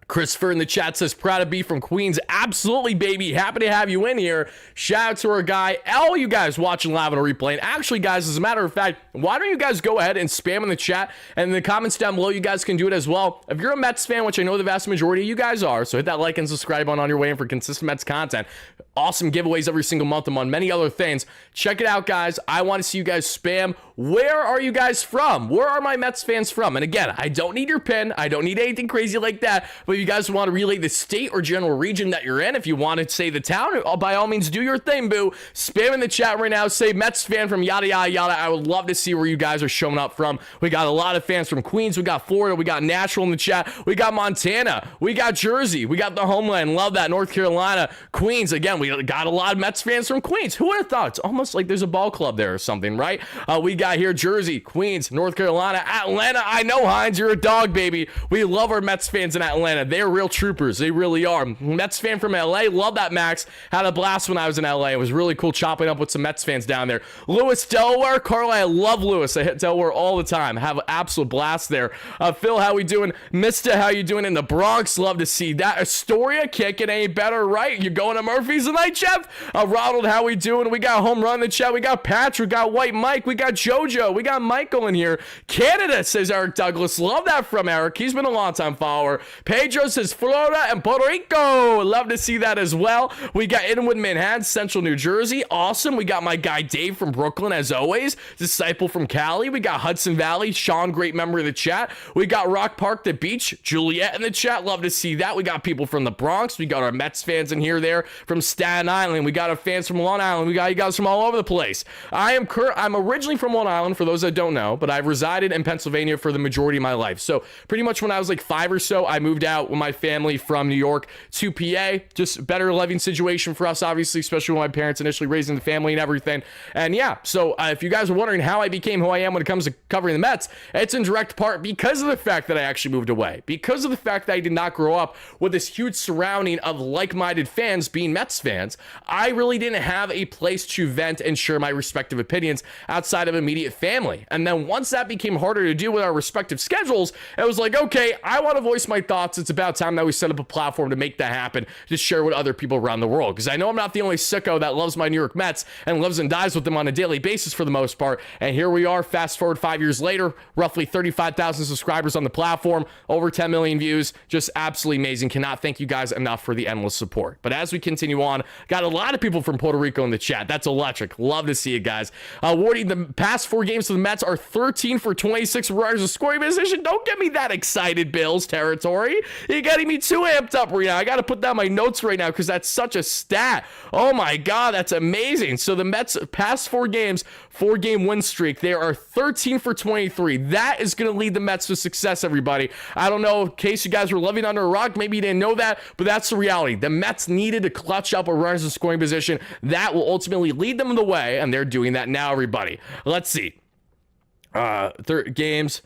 Christopher in the chat says, proud to be from Queens. Absolutely, baby. Happy to have you in here. Shout out to our guy. All you guys watching live on a replay. And actually, guys, as a matter of fact, why don't you guys go ahead and spam in the chat and in the comments down below, you guys can do it as well. If you're a Mets fan, which I know the vast majority of you guys are, so hit that like and subscribe on your way in for consistent Mets content. Awesome giveaways every single month among many other things. Check it out, guys. I want to see you guys spam. Where are you guys from? Where are my Mets fans from? And again, I don't need your pin. I don't need anything crazy like that. But if you guys want to relay the state or general region that you're in, if you want to say the town, by all means, do your thing, boo. Spam in the chat right now. Say Mets fan from yada, yada, yada. I would love to see where you guys are showing up from. We got a lot of fans from Queens. We got Florida. We got Nashville in the chat. We got Montana. We got Jersey. We got the homeland. Love that. North Carolina. Queens. Again, we got a lot of Mets fans from Queens. Who would have thought? It's almost like there's a ball club there or something, right? We got here Jersey, Queens, North Carolina, Atlanta. I know, Hines, you're a dog, baby. We love our Mets fans in Atlanta. They're real troopers. They really are. Mets fan from LA. Love that, Max. Had a blast when I was in LA. It was really cool chopping up with some Mets fans down there. Lewis, Delaware. Carl, I love Lewis. I hit Delaware all the time. Have an absolute blast there. Phil, how we doing? Mista, how you doing in the Bronx? Love to see that. Astoria, can't get any better, right? You going to Murphy's tonight, Jeff? Ronald, how we doing? We got home run in the chat. We got Patrick, got White Mike. We got JoJo. We got Michael in here. Canada, says Eric Douglas. Love that from Eric. He's been a long time follower. Pedro says Florida and Puerto Rico. Love to see that as well. We got Inwood, Manhattan, Central New Jersey. Awesome. We got my guy Dave from Brooklyn, as always. Disciple from Cali. We got Hudson Valley. Sean, great member of the chat. We got Rock Park, the beach. Juliet in the chat. Love to see that. We got people from the Bronx. We got our Mets fans in here there from Staten Island. We got fans from Long Island. We got you guys from all over the place. I'm originally from Long Island, for those that don't know, but I've resided in Pennsylvania for the majority of my life. So pretty much when I was like 5 or so, I moved out with my family from New York to PA. Just better living situation for us, obviously, especially with my parents initially raising the family and everything. And yeah, so if you guys are wondering how I became who I am when it comes to covering the Mets, it's in direct part because of the fact that I actually moved away, because of the fact that I did not grow up with this huge surrounding of like-minded fans being Mets fans. I really didn't have a place to vent and share my respective opinions outside of immediate family. And then once that became harder to do with our respective schedules, it was like, okay, I want to voice my thoughts. It's about time that we set up a platform to make that happen, to share with other people around the world. Because I know I'm not the only sicko that loves my New York Mets and lives and dies with them on a daily basis for the most part. And here we are, fast forward 5 years later, roughly 35,000 subscribers on the platform, over 10 million views. Just absolutely amazing. Cannot thank you guys enough for the endless support. But as we continue on, got a lot of people from Puerto Rico in the chat. That's electric. Love to see it, guys. Wardy, the past 4 games for the Mets are 13 for 26 runners of scoring position. Don't get me that excited, Bills territory. You got me too amped up right now. I got to put down my notes right now because that's such a stat. Oh my God, that's amazing. So the Mets past 4 games, 4-game win streak, they are 13 for 23. That is going to lead the Mets to success, everybody. I don't know, in case you guys were living under a rock, maybe you didn't know that, but that's the reality. The Mets needed to clutch up a runners in scoring position. That will ultimately lead them the way, and they're doing that now, everybody. Let's see. 4 games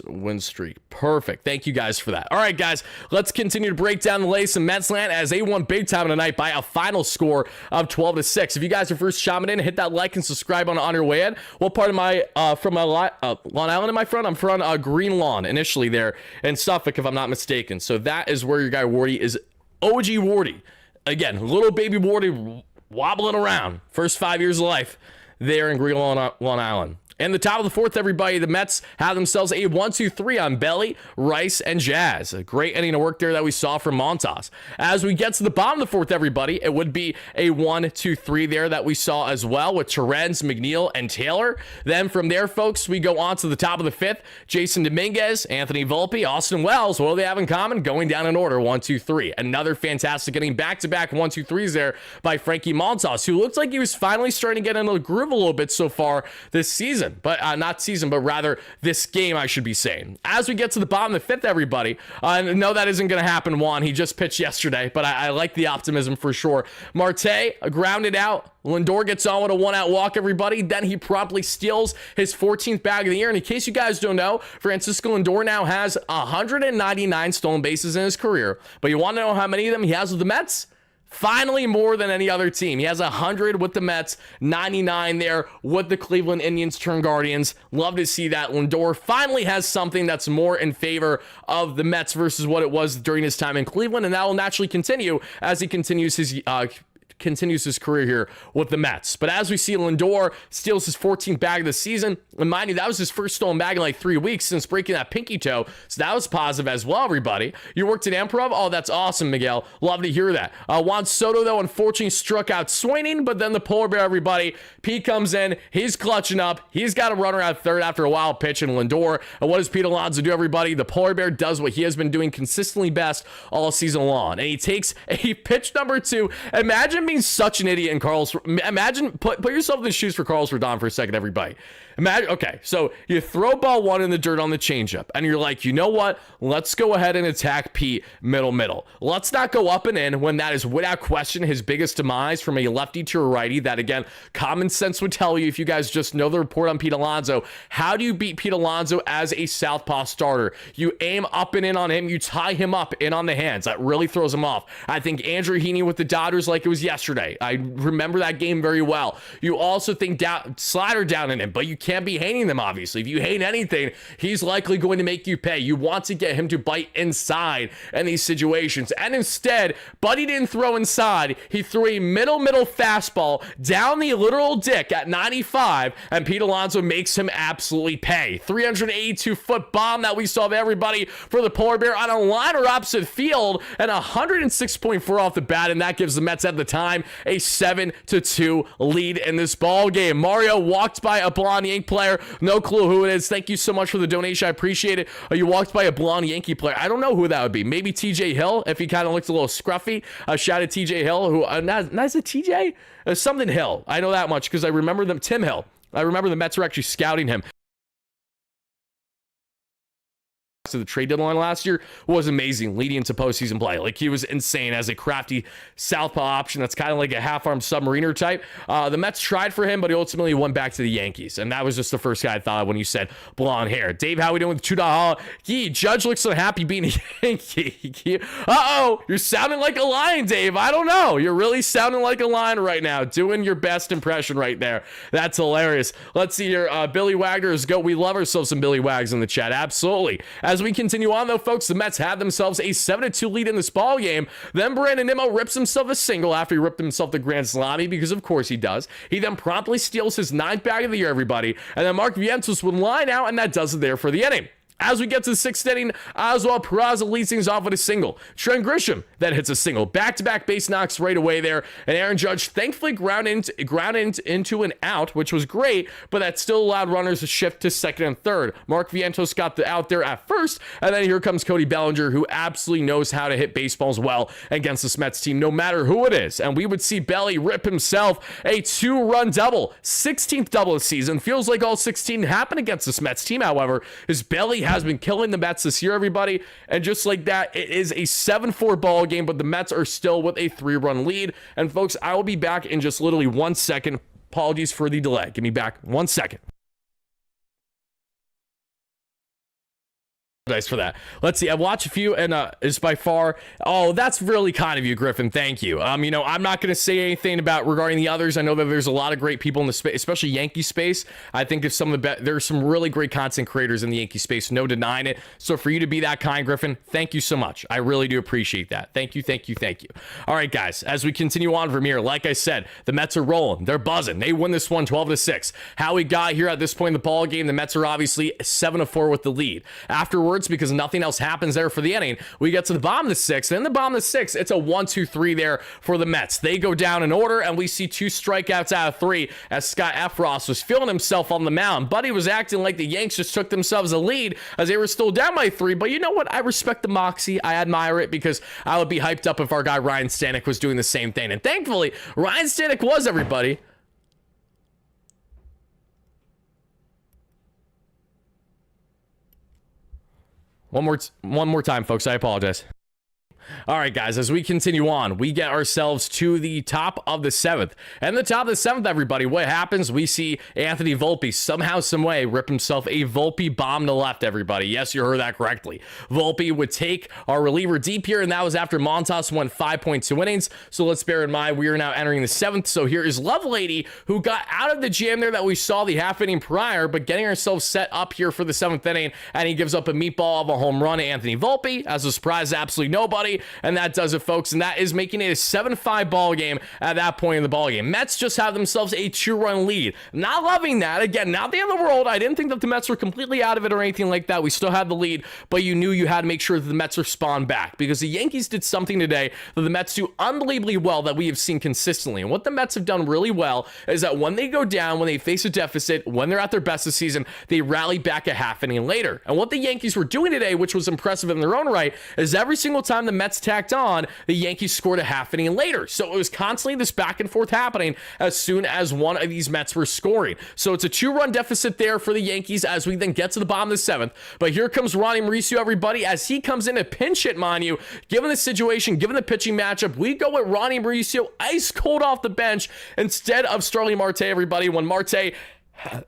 win streak. Perfect. Thank you guys for that. All right, guys, let's continue to break down the latest in Mets land as they won big time tonight by a final score of 12-6. If you guys are first chiming in, hit that like and subscribe on your way in. What part of my from Long Island am I from? I'm from Green Lawn initially there in Suffolk, if I'm not mistaken. So that is where your guy Wardy is. OG Wardy. Again, little baby Wardy wobbling around. First 5 years of life there in Green Lawn, Long Island. In the top of the 4th, everybody, the Mets have themselves a 1-2-3 on Belly, Rice, and Jazz. A great inning of work there that we saw from Montas. As we get to the bottom of the 4th, everybody, it would be a 1-2-3 there that we saw as well with Terrence, McNeil, and Taylor. Then from there, folks, we go on to the top of the 5th. Jason Dominguez, Anthony Volpe, Austin Wells. What do they have in common? Going down in order, 1-2-3. Another fantastic inning, back-to-back 1-2-3s there by Frankie Montas, who looked like he was finally starting to get into the groove a little bit so far this season. But not season, but rather this game, I should be saying. As we get to the bottom of the 5th, everybody, no, that isn't going to happen, Juan. He just pitched yesterday, but I like the optimism for sure. Marte grounded out. Lindor gets on with a 1-out walk, everybody. Then he promptly steals his 14th bag of the year. And in case you guys don't know, Francisco Lindor now has 199 stolen bases in his career. But you want to know how many of them he has with the Mets? Finally, more than any other team. He has 100 with the Mets, 99 there with the Cleveland Indians turned Guardians. Love to see that. Lindor finally has something that's more in favor of the Mets versus what it was during his time in Cleveland, and that will naturally continue as he continues his career here with the Mets. But as we see, Lindor steals his 14th bag of the season. And mind you, that was his first stolen bag in like 3 weeks since breaking that pinky toe. So that was positive as well, everybody. You worked at Improv? Oh, that's awesome, Miguel. Love to hear that. Juan Soto, though, unfortunately struck out swinging, but then the polar bear, everybody, Pete comes in. He's clutching up. He's got a runner at third after a wild pitch in Lindor. And what does Pete Alonso do, everybody? The polar bear does what he has been doing consistently best all season long. And he takes a pitch number 2. Imagine being such an idiot in Carlos. Imagine, put yourself in the shoes for Carlos Rodon for a second, everybody. Imagine, okay, so you throw ball 1 in the dirt on the changeup, and you're like, you know what? Let's go ahead and attack Pete middle. Let's not go up and in when that is without question his biggest demise from a lefty to a righty. That, again, common sense would tell you if you guys just know the report on Pete Alonso. How do you beat Pete Alonso as a southpaw starter? You aim up and in on him. You tie him up in on the hands. That really throws him off. I think Andrew Heaney with the Dodgers like it was yesterday. I remember that game very well. You also think slider down in him, but you can't be hating them, obviously. If you hate anything, he's likely going to make you pay. You want to get him to bite inside in these situations. And instead, Buddy didn't throw inside. He threw a middle fastball down the literal dick at 95, and Pete Alonso makes him absolutely pay. 382-foot bomb that we saw of everybody for the polar bear on a liner opposite field, and 106.4 off the bat, and that gives the Mets at the time a 7-2 lead in this ball game. Mario walked by WardyNYM Yankee player. No clue who it is. Thank you so much for the donation. I appreciate it. You walked by a blonde Yankee player. I don't know who that would be. Maybe TJ Hill, if he kind of looks a little scruffy. Shout out TJ Hill, who, not is it TJ? Something Hill. I know that much because I remember them. Tim Hill. I remember the Mets were actually scouting him. To the trade deadline last year was amazing leading into postseason play. Like, he was insane as a crafty southpaw option that's kind of like a half-arm submariner type. The Mets tried for him, but he ultimately went back to the Yankees, and that was just the first guy I thought of when you said blonde hair. Dave, how we doing with $2? Judge looks so happy being a Yankee. Uh-oh, you're sounding like a lion, Dave. I don't know. You're really sounding like a lion right now, doing your best impression right there. That's hilarious. Let's see here. Billy Wagner's go. We love ourselves some Billy Wags in the chat. Absolutely. As we continue on, though, folks, the Mets have themselves a 7-2 lead in this ball game. Then Brandon Nimmo rips himself a single after he ripped himself the grand salami, because of course he does. He then promptly steals his 9th bag of the year, everybody. And then Mark Vientos would line out, and that does it there for the inning. As we get to the 6th inning, Oswald Peraza leads things off with a single. Trent Grisham then hits a single. Back-to-back base knocks right away there. And Aaron Judge thankfully ground into an out, which was great, but that still allowed runners to shift to 2nd and 3rd. Mark Vientos got the out there at 1st, and then here comes Cody Bellinger, who absolutely knows how to hit baseballs well against this Mets team, no matter who it is. And we would see Belly rip himself a 2-run double. 16th double of the season. Feels like all 16 happened against this Mets team, however. His Belly has been killing the Mets this year, everybody, and just like that, it is a 7-4 ball game, but the Mets are still with a 3-run lead. And folks, I will be back in just literally 1 second. Apologies for the delay. Give me back 1 second. Nice for that. Let's see. I've watched a few, and is by far. Oh, that's really kind of you, Griffin. Thank you. I'm not going to say anything about regarding the others. I know that there's a lot of great people in the space, especially Yankee space. I think if some of the there's some really great content creators in the Yankee space. No denying it. So for you to be that kind, Griffin, thank you so much. I really do appreciate that. Thank you. Thank you. Thank you. All right, guys. As we continue on from here, like I said, the Mets are rolling. They're buzzing. They win this one 12-6. How we got here at this point in the ball game, the Mets are obviously 7-4 with the lead. Afterwards, because nothing else happens there for the inning, we get to the bottom of the 6th, and in the bottom of the 6th, it's a 1-2-3 there for the Mets. They go down in order, and we see 2 strikeouts out of 3 as Scott Efros was feeling himself on the mound. Buddy was acting like the Yanks just took themselves a lead as they were still down by 3, but you know what? I respect the moxie. I admire it, because I would be hyped up if our guy Ryan Stanek was doing the same thing, and thankfully, Ryan Stanek was, everybody. One more time, folks. I apologize. All right, guys, as we continue on, we get ourselves to the top of the 7th. And the top of the 7th, everybody, what happens? We see Anthony Volpe somehow, some way, rip himself a Volpe bomb to left, everybody. Yes, you heard that correctly. Volpe would take our reliever deep here, and that was after Montas went 5.2 innings. So let's bear in mind, we are now entering the 7th. So here is Lovelady, who got out of the jam there that we saw the half inning prior, but getting ourselves set up here for the 7th inning, and he gives up a meatball of a home run to Anthony Volpe, as a surprise to absolutely nobody. And that does it, folks, and that is making it a 7-5 ball game at that point in the ball game. Mets just have themselves a 2-run lead. Not loving that. Again, not the end of the world. I didn't think that the Mets were completely out of it or anything like that. We still had the lead, but you knew you had to make sure that the Mets respond back, because the Yankees did something today that the Mets do unbelievably well that we have seen consistently. And what the Mets have done really well is that when they go down, when they face a deficit, when they're at their best this season, they rally back a half inning later. And what the Yankees were doing today, which was impressive in their own right, is every single time the Mets tacked on, the Yankees scored a half inning later. So it was constantly this back and forth happening as soon as one of these Mets were scoring. So it's a 2-run deficit there for the Yankees as we then get to the bottom of the 7th. But here comes Ronnie Mauricio, everybody, as he comes in a pinch hit, mind you. Given the situation, given the pitching matchup, we go with Ronnie Mauricio ice cold off the bench instead of Starling Marte, everybody, when Marte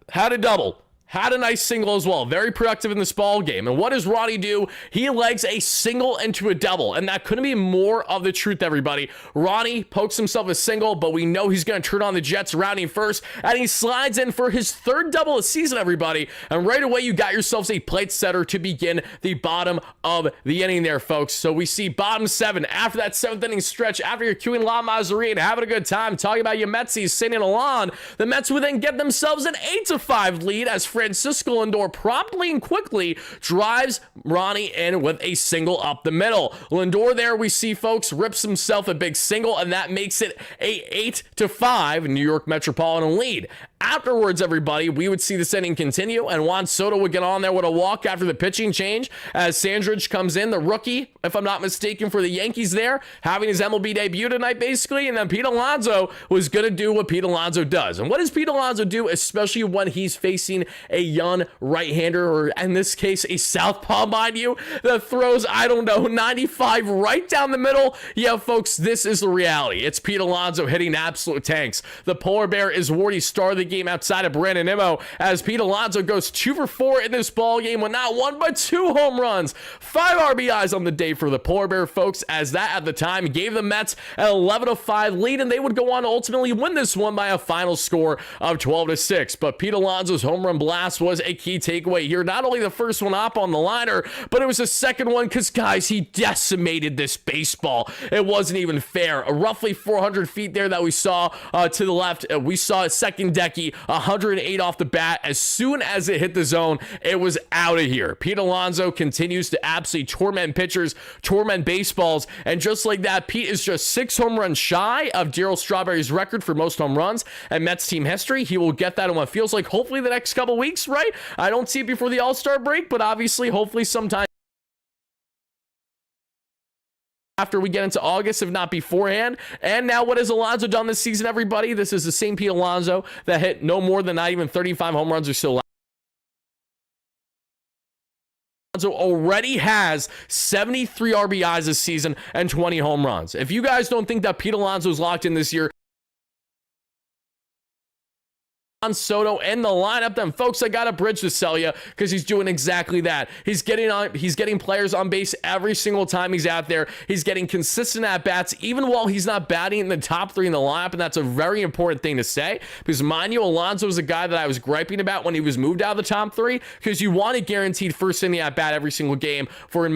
had a double. Had a nice single as well. Very productive in this ball game. And what does Ronnie do? He legs a single into a double. And that couldn't be more of the truth, everybody. Ronnie pokes himself a single, but we know he's going to turn on the Jets rounding first. And he slides in for his 3rd double of the season, everybody. And right away, you got yourselves a plate setter to begin the bottom of the inning there, folks. So we see bottom 7 after that 7th inning stretch, after you're queuing La Mazzari and having a good time, talking about your Metsies sitting along. The Mets would then get themselves an 8-5 lead as Francisco Lindor promptly and quickly drives Ronnie in with a single up the middle. Lindor there, we see, folks, rips himself a big single, and that makes it a 8-5 New York Metropolitan lead. Afterwards, everybody, we would see this inning continue, and Juan Soto would get on there with a walk after the pitching change as Sandridge comes in, the rookie, if I'm not mistaken, for the Yankees there, having his MLB debut tonight, basically, and then Pete Alonso was going to do what Pete Alonso does. And what does Pete Alonso do, especially when he's facing a young right-hander, or in this case, a southpaw, mind you, that throws, I don't know, 95 right down the middle? Yeah, folks, this is the reality. It's Pete Alonso hitting absolute tanks. The polar bear is Wardy's star of the game outside of Brandon Nimmo, as Pete Alonso goes 2 for 4 in this ball game with not 1 but 2 home runs, 5 RBIs on the day for the polar bear, folks, as that at the time gave the Mets an 11-5 lead, and they would go on to ultimately win this one by a final score of 12-6. But Pete Alonso's home run blast was a key takeaway here. Not only the first one up on the liner, but it was the second one, because guys, he decimated this baseball. It wasn't even fair. Roughly 400 feet there that we saw to the left. We saw a second decky, 108 off the bat. As soon as it hit the zone, it was out of here. Pete Alonso continues to absolutely torment pitchers, torment baseballs, and just like that, Pete is just 6 home runs shy of Darryl Strawberry's record for most home runs in Mets team history. He will get that in what feels like hopefully the next couple weeks, right? I don't see it before the All-Star break, but obviously, hopefully sometime after we get into August, if not beforehand. And now what has Alonso done this season, everybody? This is the same Pete Alonso that hit no more than not even 35 home runs or so. Alonso already has 73 RBIs this season and 20 home runs. If you guys don't think that Pete Alonso is locked in this year, Soto in the lineup, then folks, I got a bridge to sell you, because he's doing exactly that. He's getting players on base every single time he's out there. He's getting consistent at bats even while he's not batting in the top 3 in the lineup, and that's a very important thing to say, because mind you, Alonso was a guy that I was griping about when he was moved out of the top 3, because you want a guaranteed first inning at bat every single game for in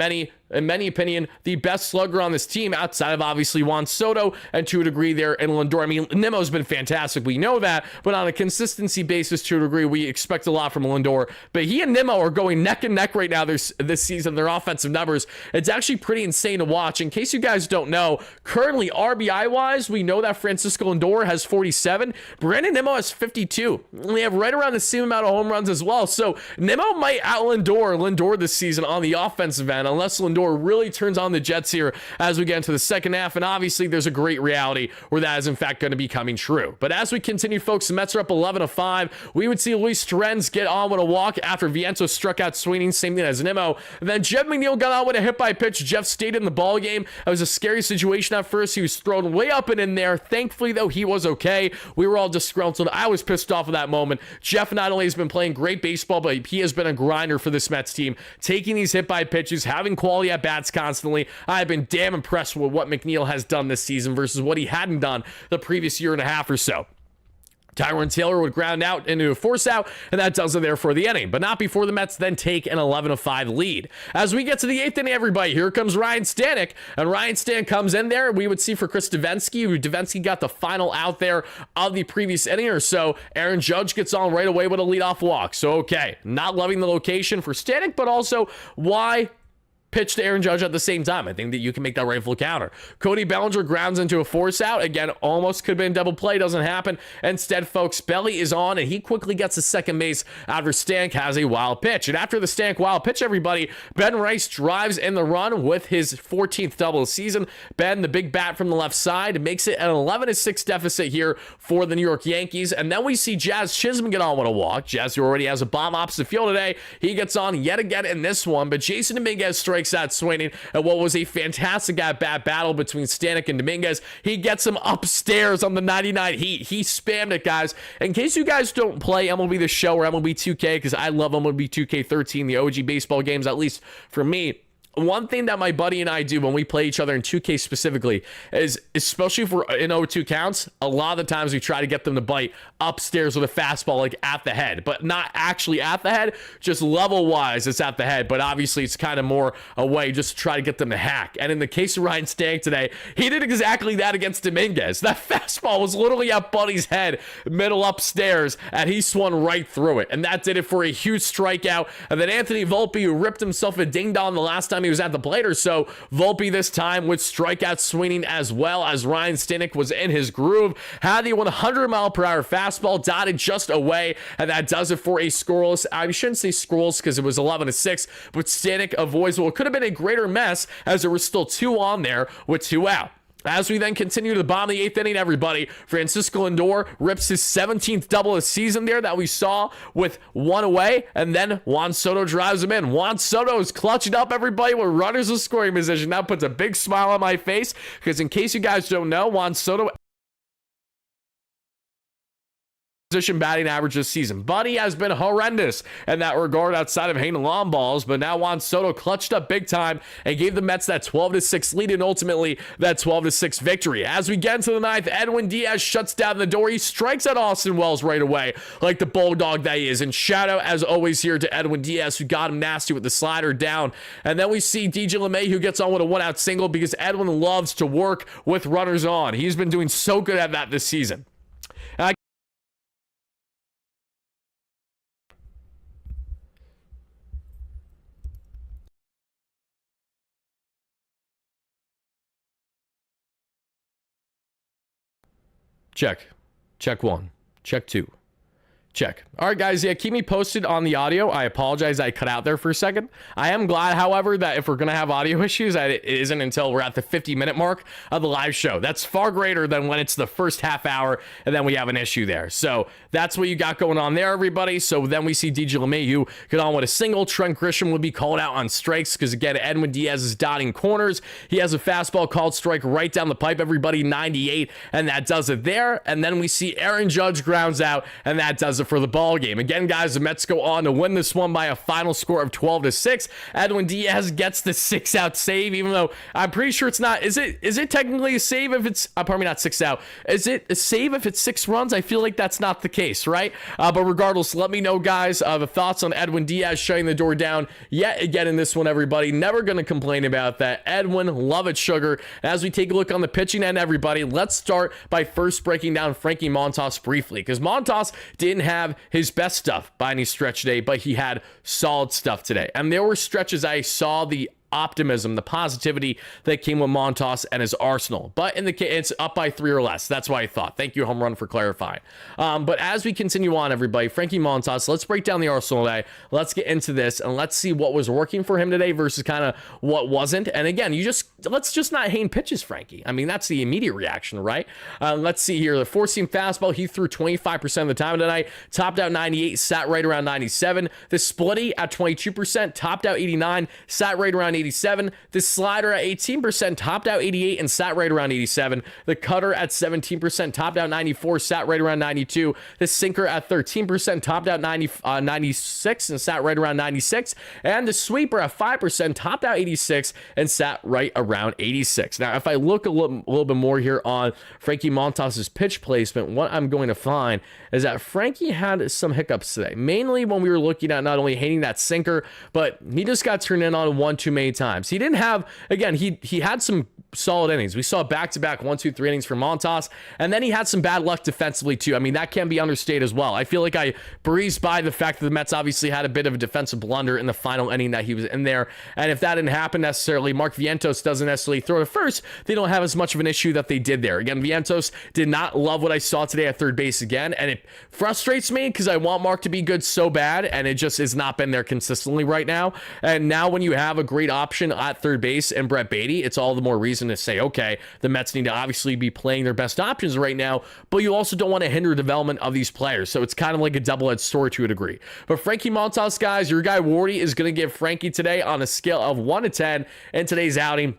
many opinion, the best slugger on this team outside of obviously Juan Soto and to a degree there in Lindor. I mean, Nimmo's been fantastic. We know that, but on a consistency basis, to a degree, we expect a lot from Lindor. But he and Nimmo are going neck and neck right now this season. Their offensive numbers, it's actually pretty insane to watch. In case you guys don't know, currently RBI-wise, we know that Francisco Lindor has 47. Brandon Nimmo has 52. They have right around the same amount of home runs as well. So Nimmo might out Lindor this season on the offensive end, unless Lindor really turns on the Jets here as we get into the second half, and obviously there's a great reality where that is in fact going to be coming true. But as we continue, folks, the Mets are up 11-5. We would see Luis Torrens get on with a walk after Vientos struck out swinging, same thing as Nimmo. And then Jeff McNeil got on with a hit by pitch. Jeff stayed in the ball game. It was a scary situation at first. He was thrown way up and in there. Thankfully, though, he was okay. We were all disgruntled. I was pissed off at that moment. Jeff not only has been playing great baseball, but he has been a grinder for this Mets team, taking these hit by pitches, having quality at bats constantly. I've been damn impressed with what McNeil has done this season versus what he hadn't done the previous year and a half or so. Tyrone Taylor would ground out into a force out, and that does it there for the inning, but not before the Mets then take an 11-5 lead. As we get to the 8th inning, everybody, here comes Ryan Stanek, and Ryan Stanek comes in there. We would see for Chris Davinsky, who Davinsky got the final out there of the previous inning or so. Aaron Judge gets on right away with a leadoff walk. So, okay, not loving the location for Stanek, but also why pitch to Aaron Judge at the same time? I think that you can make that rightful counter. Cody Bellinger grounds into a force out. Again, almost could have been double play. Doesn't happen. Instead, folks, Belly is on, and he quickly gets to second base after Stank has a wild pitch. And after the Stank wild pitch, everybody, Ben Rice drives in the run with his 14th double of the season. Ben, the big bat from the left side, makes it an 11-6 deficit here for the New York Yankees. And then we see Jazz Chisholm get on with a walk. Jazz, who already has a bomb opposite field today, he gets on yet again in this one, but Jason Dominguez strikes out swinging at what was a fantastic at-bat battle between Stanek and Dominguez. He gets him upstairs on the 99 heat. He spammed it, guys. In case you guys don't play MLB The Show or MLB 2K, because I love MLB 2K13, the OG baseball games, at least for me, one thing that my buddy and I do when we play each other in 2K specifically is, especially if we're in 0-2 counts, a lot of the times we try to get them to bite upstairs with a fastball, like at the head, but not actually at the head, just level wise it's at the head, but obviously it's kind of more a way just to try to get them to hack. And in the case of Ryan Stank today, he did exactly that against Dominguez. That fastball was literally at Buddy's head, middle upstairs, and he swung right through it, and that did it for a huge strikeout. And then Anthony Volpe, who ripped himself a ding-dong the last time he he was at the plate or so. Volpe this time with strikeout swinging as well, as Ryan Stanek was in his groove. Had the 100-mile-per-hour fastball dotted just away, and that does it for a scoreless. I shouldn't say scoreless because it was 11-6, but Stanek avoids what could have been a greater mess, as there was still 2 on there with 2 out. As we then continue to the bottom of the 8th inning, everybody, Francisco Lindor rips his 17th double of the season there that we saw with 1 away, and then Juan Soto drives him in. Juan Soto is clutching up, everybody, with runners in scoring position. That puts a big smile on my face, because in case you guys don't know, Juan Soto position batting average this season, but he has been horrendous in that regard outside of hitting long balls. But now Juan Soto clutched up big time and gave the Mets that 12-6 lead, and ultimately that 12-6 victory. As we get into the 9th, Edwin Diaz shuts down the door. He strikes at Austin Wells right away, like the bulldog that he is. And shout out as always here to Edwin Diaz, who got him nasty with the slider down. And then we see DJ LeMay, who gets on with a 1-out single, because Edwin loves to work with runners on. He's been doing so good at that this season. Check. Check 1. Check 2. Check. All right, guys. Yeah, keep me posted on the audio. I apologize I cut out there for a second. I am glad, however, that if we're going to have audio issues, that it isn't until we're at the 50-minute mark of the live show. That's far greater than when it's the first half hour and then we have an issue there. So that's what you got going on there, everybody. So then we see DJ LeMay, who get on with a single. Trent Grisham would be called out on strikes because, again, Edwin Diaz is dotting corners. He has a fastball called strike right down the pipe, everybody, 98, and that does it there. And then we see Aaron Judge grounds out, and that does it for the ball game. Again, guys, the Mets go on to win this one by a final score of 12-6. Edwin Diaz gets the 6-out save, even though I'm pretty sure it's not. Is it technically a save if it's pardon me, not 6 out? Is it a save if it's 6 runs? I feel like that's not the case, right? But regardless, let me know, guys, the thoughts on Edwin Diaz shutting the door down yet again in this one, everybody. Never going to complain about that. Edwin, love it, sugar. As we take a look on the pitching end, everybody, let's start by first breaking down Frankie Montas briefly, because Montas didn't have his best stuff by any stretch today, but he had solid stuff today. And there were stretches I saw the optimism, the positivity that came with Montas and his arsenal. But in the case, it's up by 3 or less. That's what I thought. Thank you, Home Run, for clarifying. But as we continue on, everybody, Frankie Montas, let's break down the arsenal today. Let's get into this and let's see what was working for him today versus kind of what wasn't. And again, let's just not hang pitches, Frankie. I mean, that's the immediate reaction, right? Let's see here. The 4-seam fastball, he threw 25% of the time tonight, topped out 98, sat right around 97. The splitty at 22%, topped out 89, sat right around 87. The slider at 18%, topped out 88 and sat right around 87. The cutter at 17%, topped out 94, sat right around 92. The sinker at 13%, topped out 96 and sat right around 96. And the sweeper at 5%, topped out 86 and sat right around 86. Now, if I look a little bit more here on Frankie Montas's pitch placement, what I'm going to find is that Frankie had some hiccups today, mainly when we were looking at not only hitting that sinker, but he just got turned in on one too many times. He didn't have, again, he had some solid innings. We saw back-to-back 1, 2, 3 innings from Montas, and then he had some bad luck defensively too. I mean, that can be understated as well. I feel like I breezed by the fact that the Mets obviously had a bit of a defensive blunder in the final inning that he was in there, and if that didn't happen necessarily, Mark Vientos doesn't necessarily throw to first, they don't have as much of an issue that they did there. Again, Vientos did not love what I saw today at third base again, and it frustrates me because I want Mark to be good so bad, and it just has not been there consistently right now. And now when you have a great option at third base and Brett Beatty, it's all the more reason to say, okay, the Mets need to obviously be playing their best options right now, but you also don't want to hinder development of these players. So it's kind of like a double-edged sword to a degree. But Frankie Montas, guys, your guy Wardy is going to give Frankie today on a scale of 1 to 10 in today's outing.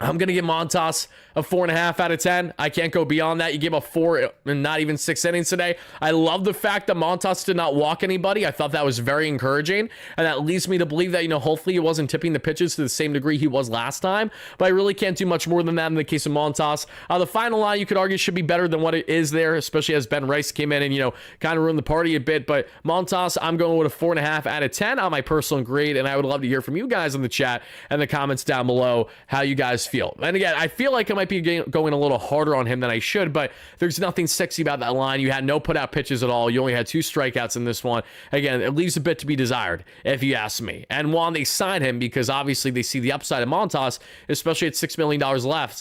I'm going to give Montas a 4.5 out of 10. I can't go beyond that. You give a 4 and not even 6 innings today. I love the fact that Montas did not walk anybody. I thought that was very encouraging, and that leads me to believe that, hopefully he wasn't tipping the pitches to the same degree he was last time, but I really can't do much more than that in the case of Montas. The final line, you could argue, should be better than what it is there, especially as Ben Rice came in and, kind of ruined the party a bit, but Montas, I'm going with a 4.5 out of 10 on my personal grade, and I would love to hear from you guys in the chat and the comments down below how you guys Field. And again, I feel like I might be going a little harder on him than I should, but there's nothing sexy about that line. You had no put-out pitches at all. You only had 2 strikeouts in this one. Again, it leaves a bit to be desired, if you ask me. And while they sign him, because obviously they see the upside of Montas, especially at $6 million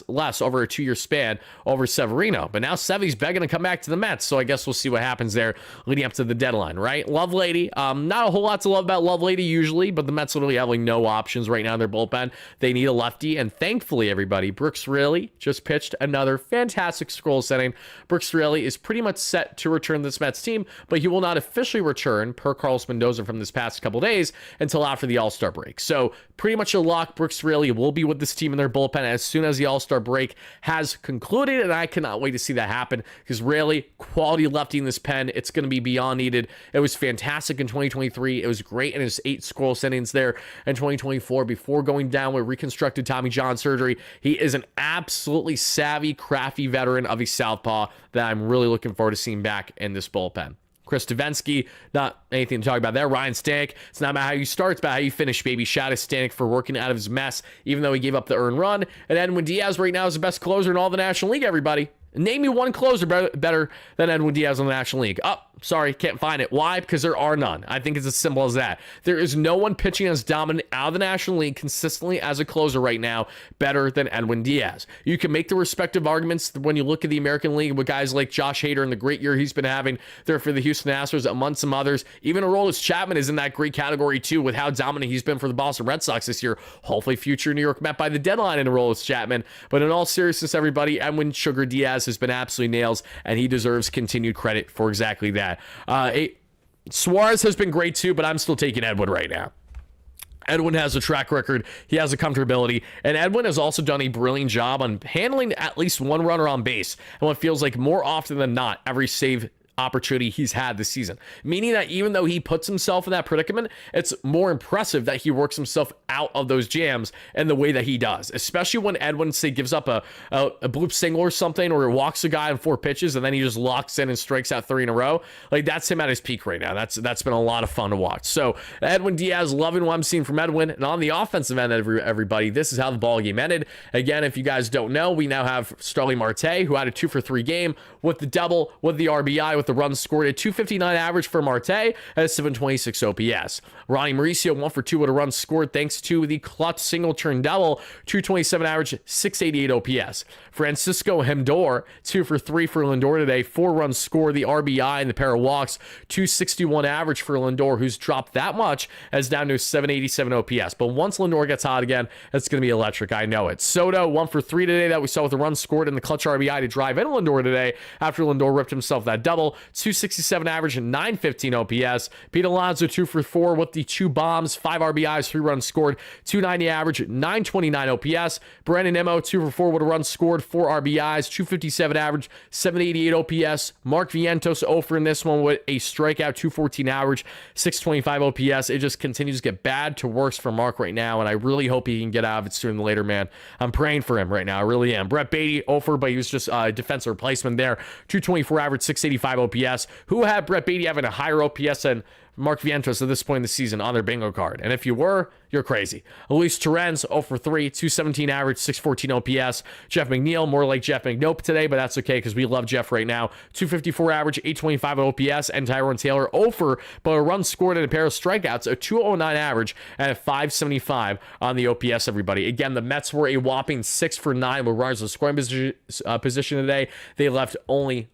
less over a 2-year span over Severino. But now Sevy's begging to come back to the Mets, so I guess we'll see what happens there leading up to the deadline, right? Lovelady, not a whole lot to love about Lovelady usually, but the Mets literally have like no options right now in their bullpen. They need a lefty, and thankfully, everybody, Brooks Raley just pitched another fantastic scroll inning. Brooks Raley is pretty much set to return to this Mets team, but he will not officially return, per Carlos Mendoza from this past couple days, until after the All-Star break. So pretty much a lock. Brooks Raley will be with this team in their bullpen as soon as the All-Star break has concluded, and I cannot wait to see that happen because Raley, quality lefty in this pen, it's going to be beyond needed. It was fantastic in 2023. It was great in his 8 scoreless innings there in 2024 before going down with reconstructed Tommy John surgery. He is an absolutely savvy, crafty veteran of a southpaw that I'm really looking forward to seeing back in this bullpen. Chris Davinsky, not anything to talk about there. Ryan Stanek, it's not about how you start, it's about how you finish, baby. Shout out to Stanek for working out of his mess, even though he gave up the earned run. And Edwin Diaz right now is the best closer in all the National League, everybody. Name me one closer better than Edwin Diaz in the National League. Oh, sorry, can't find it. Why? Because there are none. I think it's as simple as that. There is no one pitching as dominant out of the National League consistently as a closer right now better than Edwin Diaz. You can make the respective arguments when you look at the American League with guys like Josh Hader and the great year he's been having there for the Houston Astros, among some others. Even Aroldis Chapman is in that great category too with how dominant he's been for the Boston Red Sox this year. Hopefully future New York Met by the deadline in Aroldis Chapman. But in all seriousness, everybody, Edwin Sugar Diaz has been absolutely nails, and he deserves continued credit for exactly that. Suarez has been great too, but I'm still taking Edwin right now. Edwin has a track record. He has a comfortability. And Edwin has also done a brilliant job on handling at least one runner on base. And what feels like more often than not, every save opportunity he's had this season, meaning that even though he puts himself in that predicament, it's more impressive that he works himself out of those jams and the way that he does, especially when Edwin, say, gives up a bloop single or something, or walks a guy on 4 pitches and then he just locks in and strikes out 3 in a row. Like, that's him at his peak right now. That's been a lot of fun to watch. So Edwin Diaz, loving what I'm seeing from Edwin. And on the offensive end, everybody, this is how the ball game ended. Again, if you guys don't know, we now have Starling Marte, who had a 2-for-3 game with the double, with the RBI, with the runs scored, at 259 average for Marte at a 726 OPS. Ronnie Mauricio 1-for-2 with a run scored thanks to the clutch single turn double, 227 average, 688 OPS. Francisco Lindor 2-for-3 for Lindor today, 4 runs scored, the RBI and the pair of walks, 261 average for Lindor, who's dropped that much as down to 787 OPS. But once Lindor gets hot again, it's going to be electric. I know it. Soto 1-for-3 today that we saw with the run scored and the clutch RBI to drive in Lindor today after Lindor ripped himself that double, 267 average and 915 OPS. Pete Alonso 2-for-4 with the 2 bombs, 5 RBIs, 3 runs scored, 290 average, 929 OPS. Brandon Nimmo 2-for-4 with a run scored, 4 RBIs, 257 average, 788 OPS. Mark Vientos 0 in this one with a strikeout, 214 average, 625 OPS. It just continues to get bad to worse for Mark right now, and I really hope he can get out of it sooner than later, man. I'm praying for him right now. I really am. Brett Beatty 0, but he was just a defensive replacement there. 224 average, 685 OPS. Who had Brett Beatty having a higher OPS than Mark Vientos at this point in the season on their bingo card? And if you were, you're crazy. Luis Torrens 0-for-3, 217 average, 614 OPS. Jeff McNeil, more like Jeff McNope today, but that's okay because we love Jeff right now. 254 average, 825 OPS. And Tyrone Taylor 0, but a run scored and a pair of strikeouts, a 209 average and a 575 on the OPS, everybody. Again, the Mets were a whopping 6-for-9 with runners in scoring position today. They left only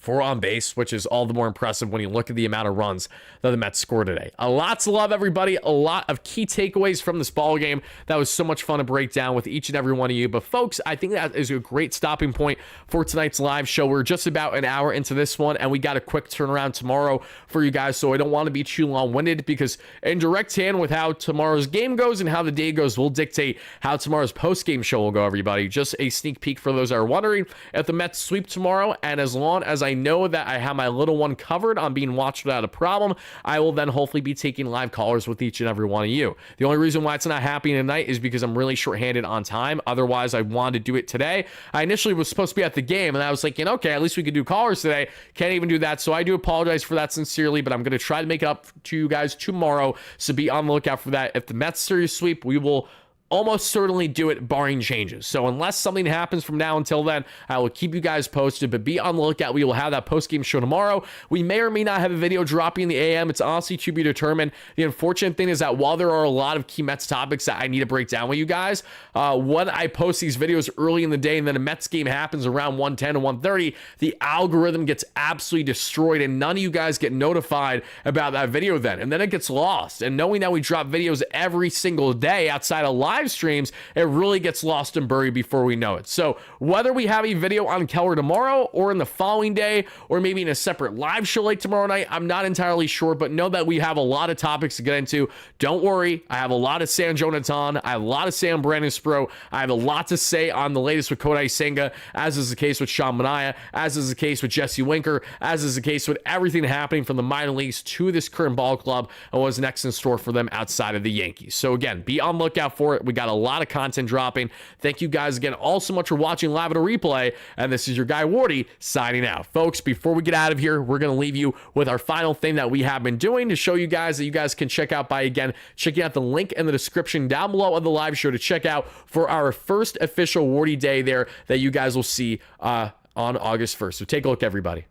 4 on base, which is all the more impressive when you look at the amount of runs that the Mets scored today. A lot to love, everybody. A lot of key takeaways from this ball game. That was so much fun to break down with each and every one of you. But folks, I think that is a great stopping point for tonight's live show. We're just about an hour into this one, and we got a quick turnaround tomorrow for you guys, so I don't want to be too long-winded, because in direct hand with how tomorrow's game goes and how the day goes will dictate how tomorrow's post-game show will go, everybody. Just a sneak peek for those that are wondering. If the Mets sweep tomorrow, and as long as I know that I have my little one covered on being watched without a problem, I will then hopefully be taking live callers with each and every one of you. The only reason why it's not happening tonight is because I'm really shorthanded on time. Otherwise, I wanted to do it today. I initially was supposed to be at the game, and I was thinking, okay, at least we could do callers today. Can't even do that, so I do apologize for that sincerely, but I'm going to try to make it up to you guys tomorrow, so be on the lookout for that. If the Mets series sweep, we will almost certainly do it barring changes. So unless something happens from now until then, I will keep you guys posted, but be on the lookout. We will have that post-game show tomorrow. We may or may not have a video dropping in the AM. It's honestly to be determined. The unfortunate thing is that while there are a lot of key Mets topics that I need to break down with you guys, when I post these videos early in the day and then a Mets game happens around 1:10 and 1:30, the algorithm gets absolutely destroyed and none of you guys get notified about that video then. And then it gets lost. And knowing that we drop videos every single day outside of live streams, it really gets lost and buried before we know it. So whether we have a video on Keller tomorrow or in the following day or maybe in a separate live show like tomorrow night, I'm not entirely sure, but know that we have a lot of topics to get into. Don't worry, I have a lot of San Jonathan, I have a lot to say on Brandon Spro, I have a lot to say on the latest with Kodai Senga, as is the case with Sean Manaea, as is the case with Jesse Winker, as is the case with everything happening from the minor leagues to this current ball club and what's next in store for them outside of the Yankees. So again, be on the lookout for it. We got a lot of content dropping. Thank you guys again all so much for watching live at a replay. And this is your guy Wardy signing out. Folks, before we get out of here, we're going to leave you with our final thing that we have been doing to show you guys that you guys can check out by, again, checking out the link in the description down below of the live show to check out for our first official Wardy Day there that you guys will see on August 1st. So take a look, everybody.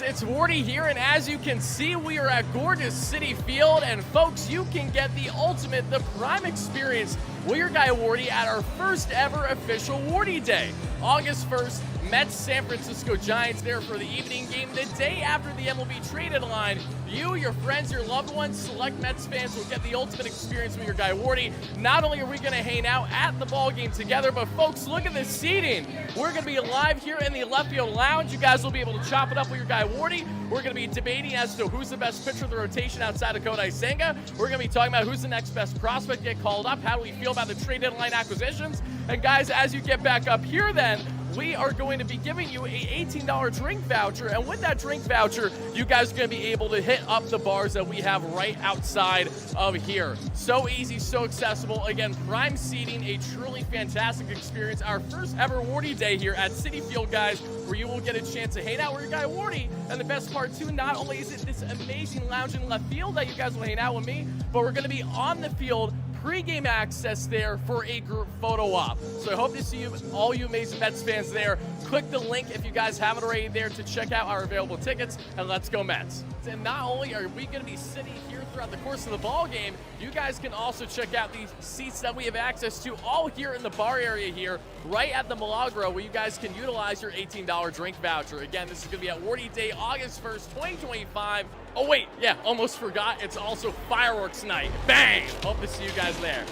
It's Wardy here, and as you can see, we are at gorgeous Citi Field, and folks, you can get the ultimate, the prime experience with your guy Wardy at our first ever official Wardy Day. August 1st, Mets San Francisco Giants there for the evening game. The day after the MLB trade deadline, you, your friends, your loved ones, select Mets fans will get the ultimate experience with your guy Wardy. Not only are we going to hang out at the ball game together, but folks, look at this seating. We're going to be live here in the left field lounge. You guys will be able to chop it up with your guy Wardy. We're going to be debating as to who's the best pitcher of the rotation outside of Kodai Senga. We're going to be talking about who's the next best prospect to get called up. How do we feel about the trade deadline acquisitions? And guys, as you get back up here then, we are going to be giving you a $18 drink voucher, and with that drink voucher, you guys are going to be able to hit up the bars that we have right outside of here. So easy, so accessible. Again, prime seating, a truly fantastic experience. Our first ever Wardy Day here at Citi Field, guys, where you will get a chance to hang out with your guy Wardy. And the best part too, not only is it this amazing lounge in left field that you guys will hang out with me, but we're going to be on the field, pre-game access there for a group photo op. So I hope to see you, all you amazing Mets fans there. Click the link if you guys haven't already there to check out our available tickets, and let's go Mets. And not only are we going to be sitting here throughout the course of the ball game, you guys can also check out these seats that we have access to all here in the bar area here, right at the Milagro, where you guys can utilize your $18 drink voucher. Again, this is going to be at Wardy Day, August 1st, 2025. Oh wait, yeah, almost forgot. It's also fireworks night. Bang! Hope to see you guys there.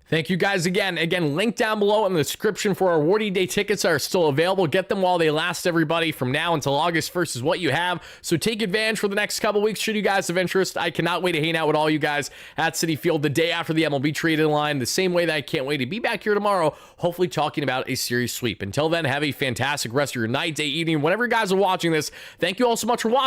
Thank you guys again. Again, link down below in the description for our Wardy Day tickets are still available. Get them while they last, everybody. From now until August 1st is what you have. So take advantage for the next couple weeks should you guys have interest. I cannot wait to hang out with all you guys at Citi Field the day after the MLB trade deadline, the same way that I can't wait to be back here tomorrow, hopefully talking about a series sweep. Until then, have a fantastic rest of your night, day, evening, whenever you guys are watching this. Thank you all so much for watching.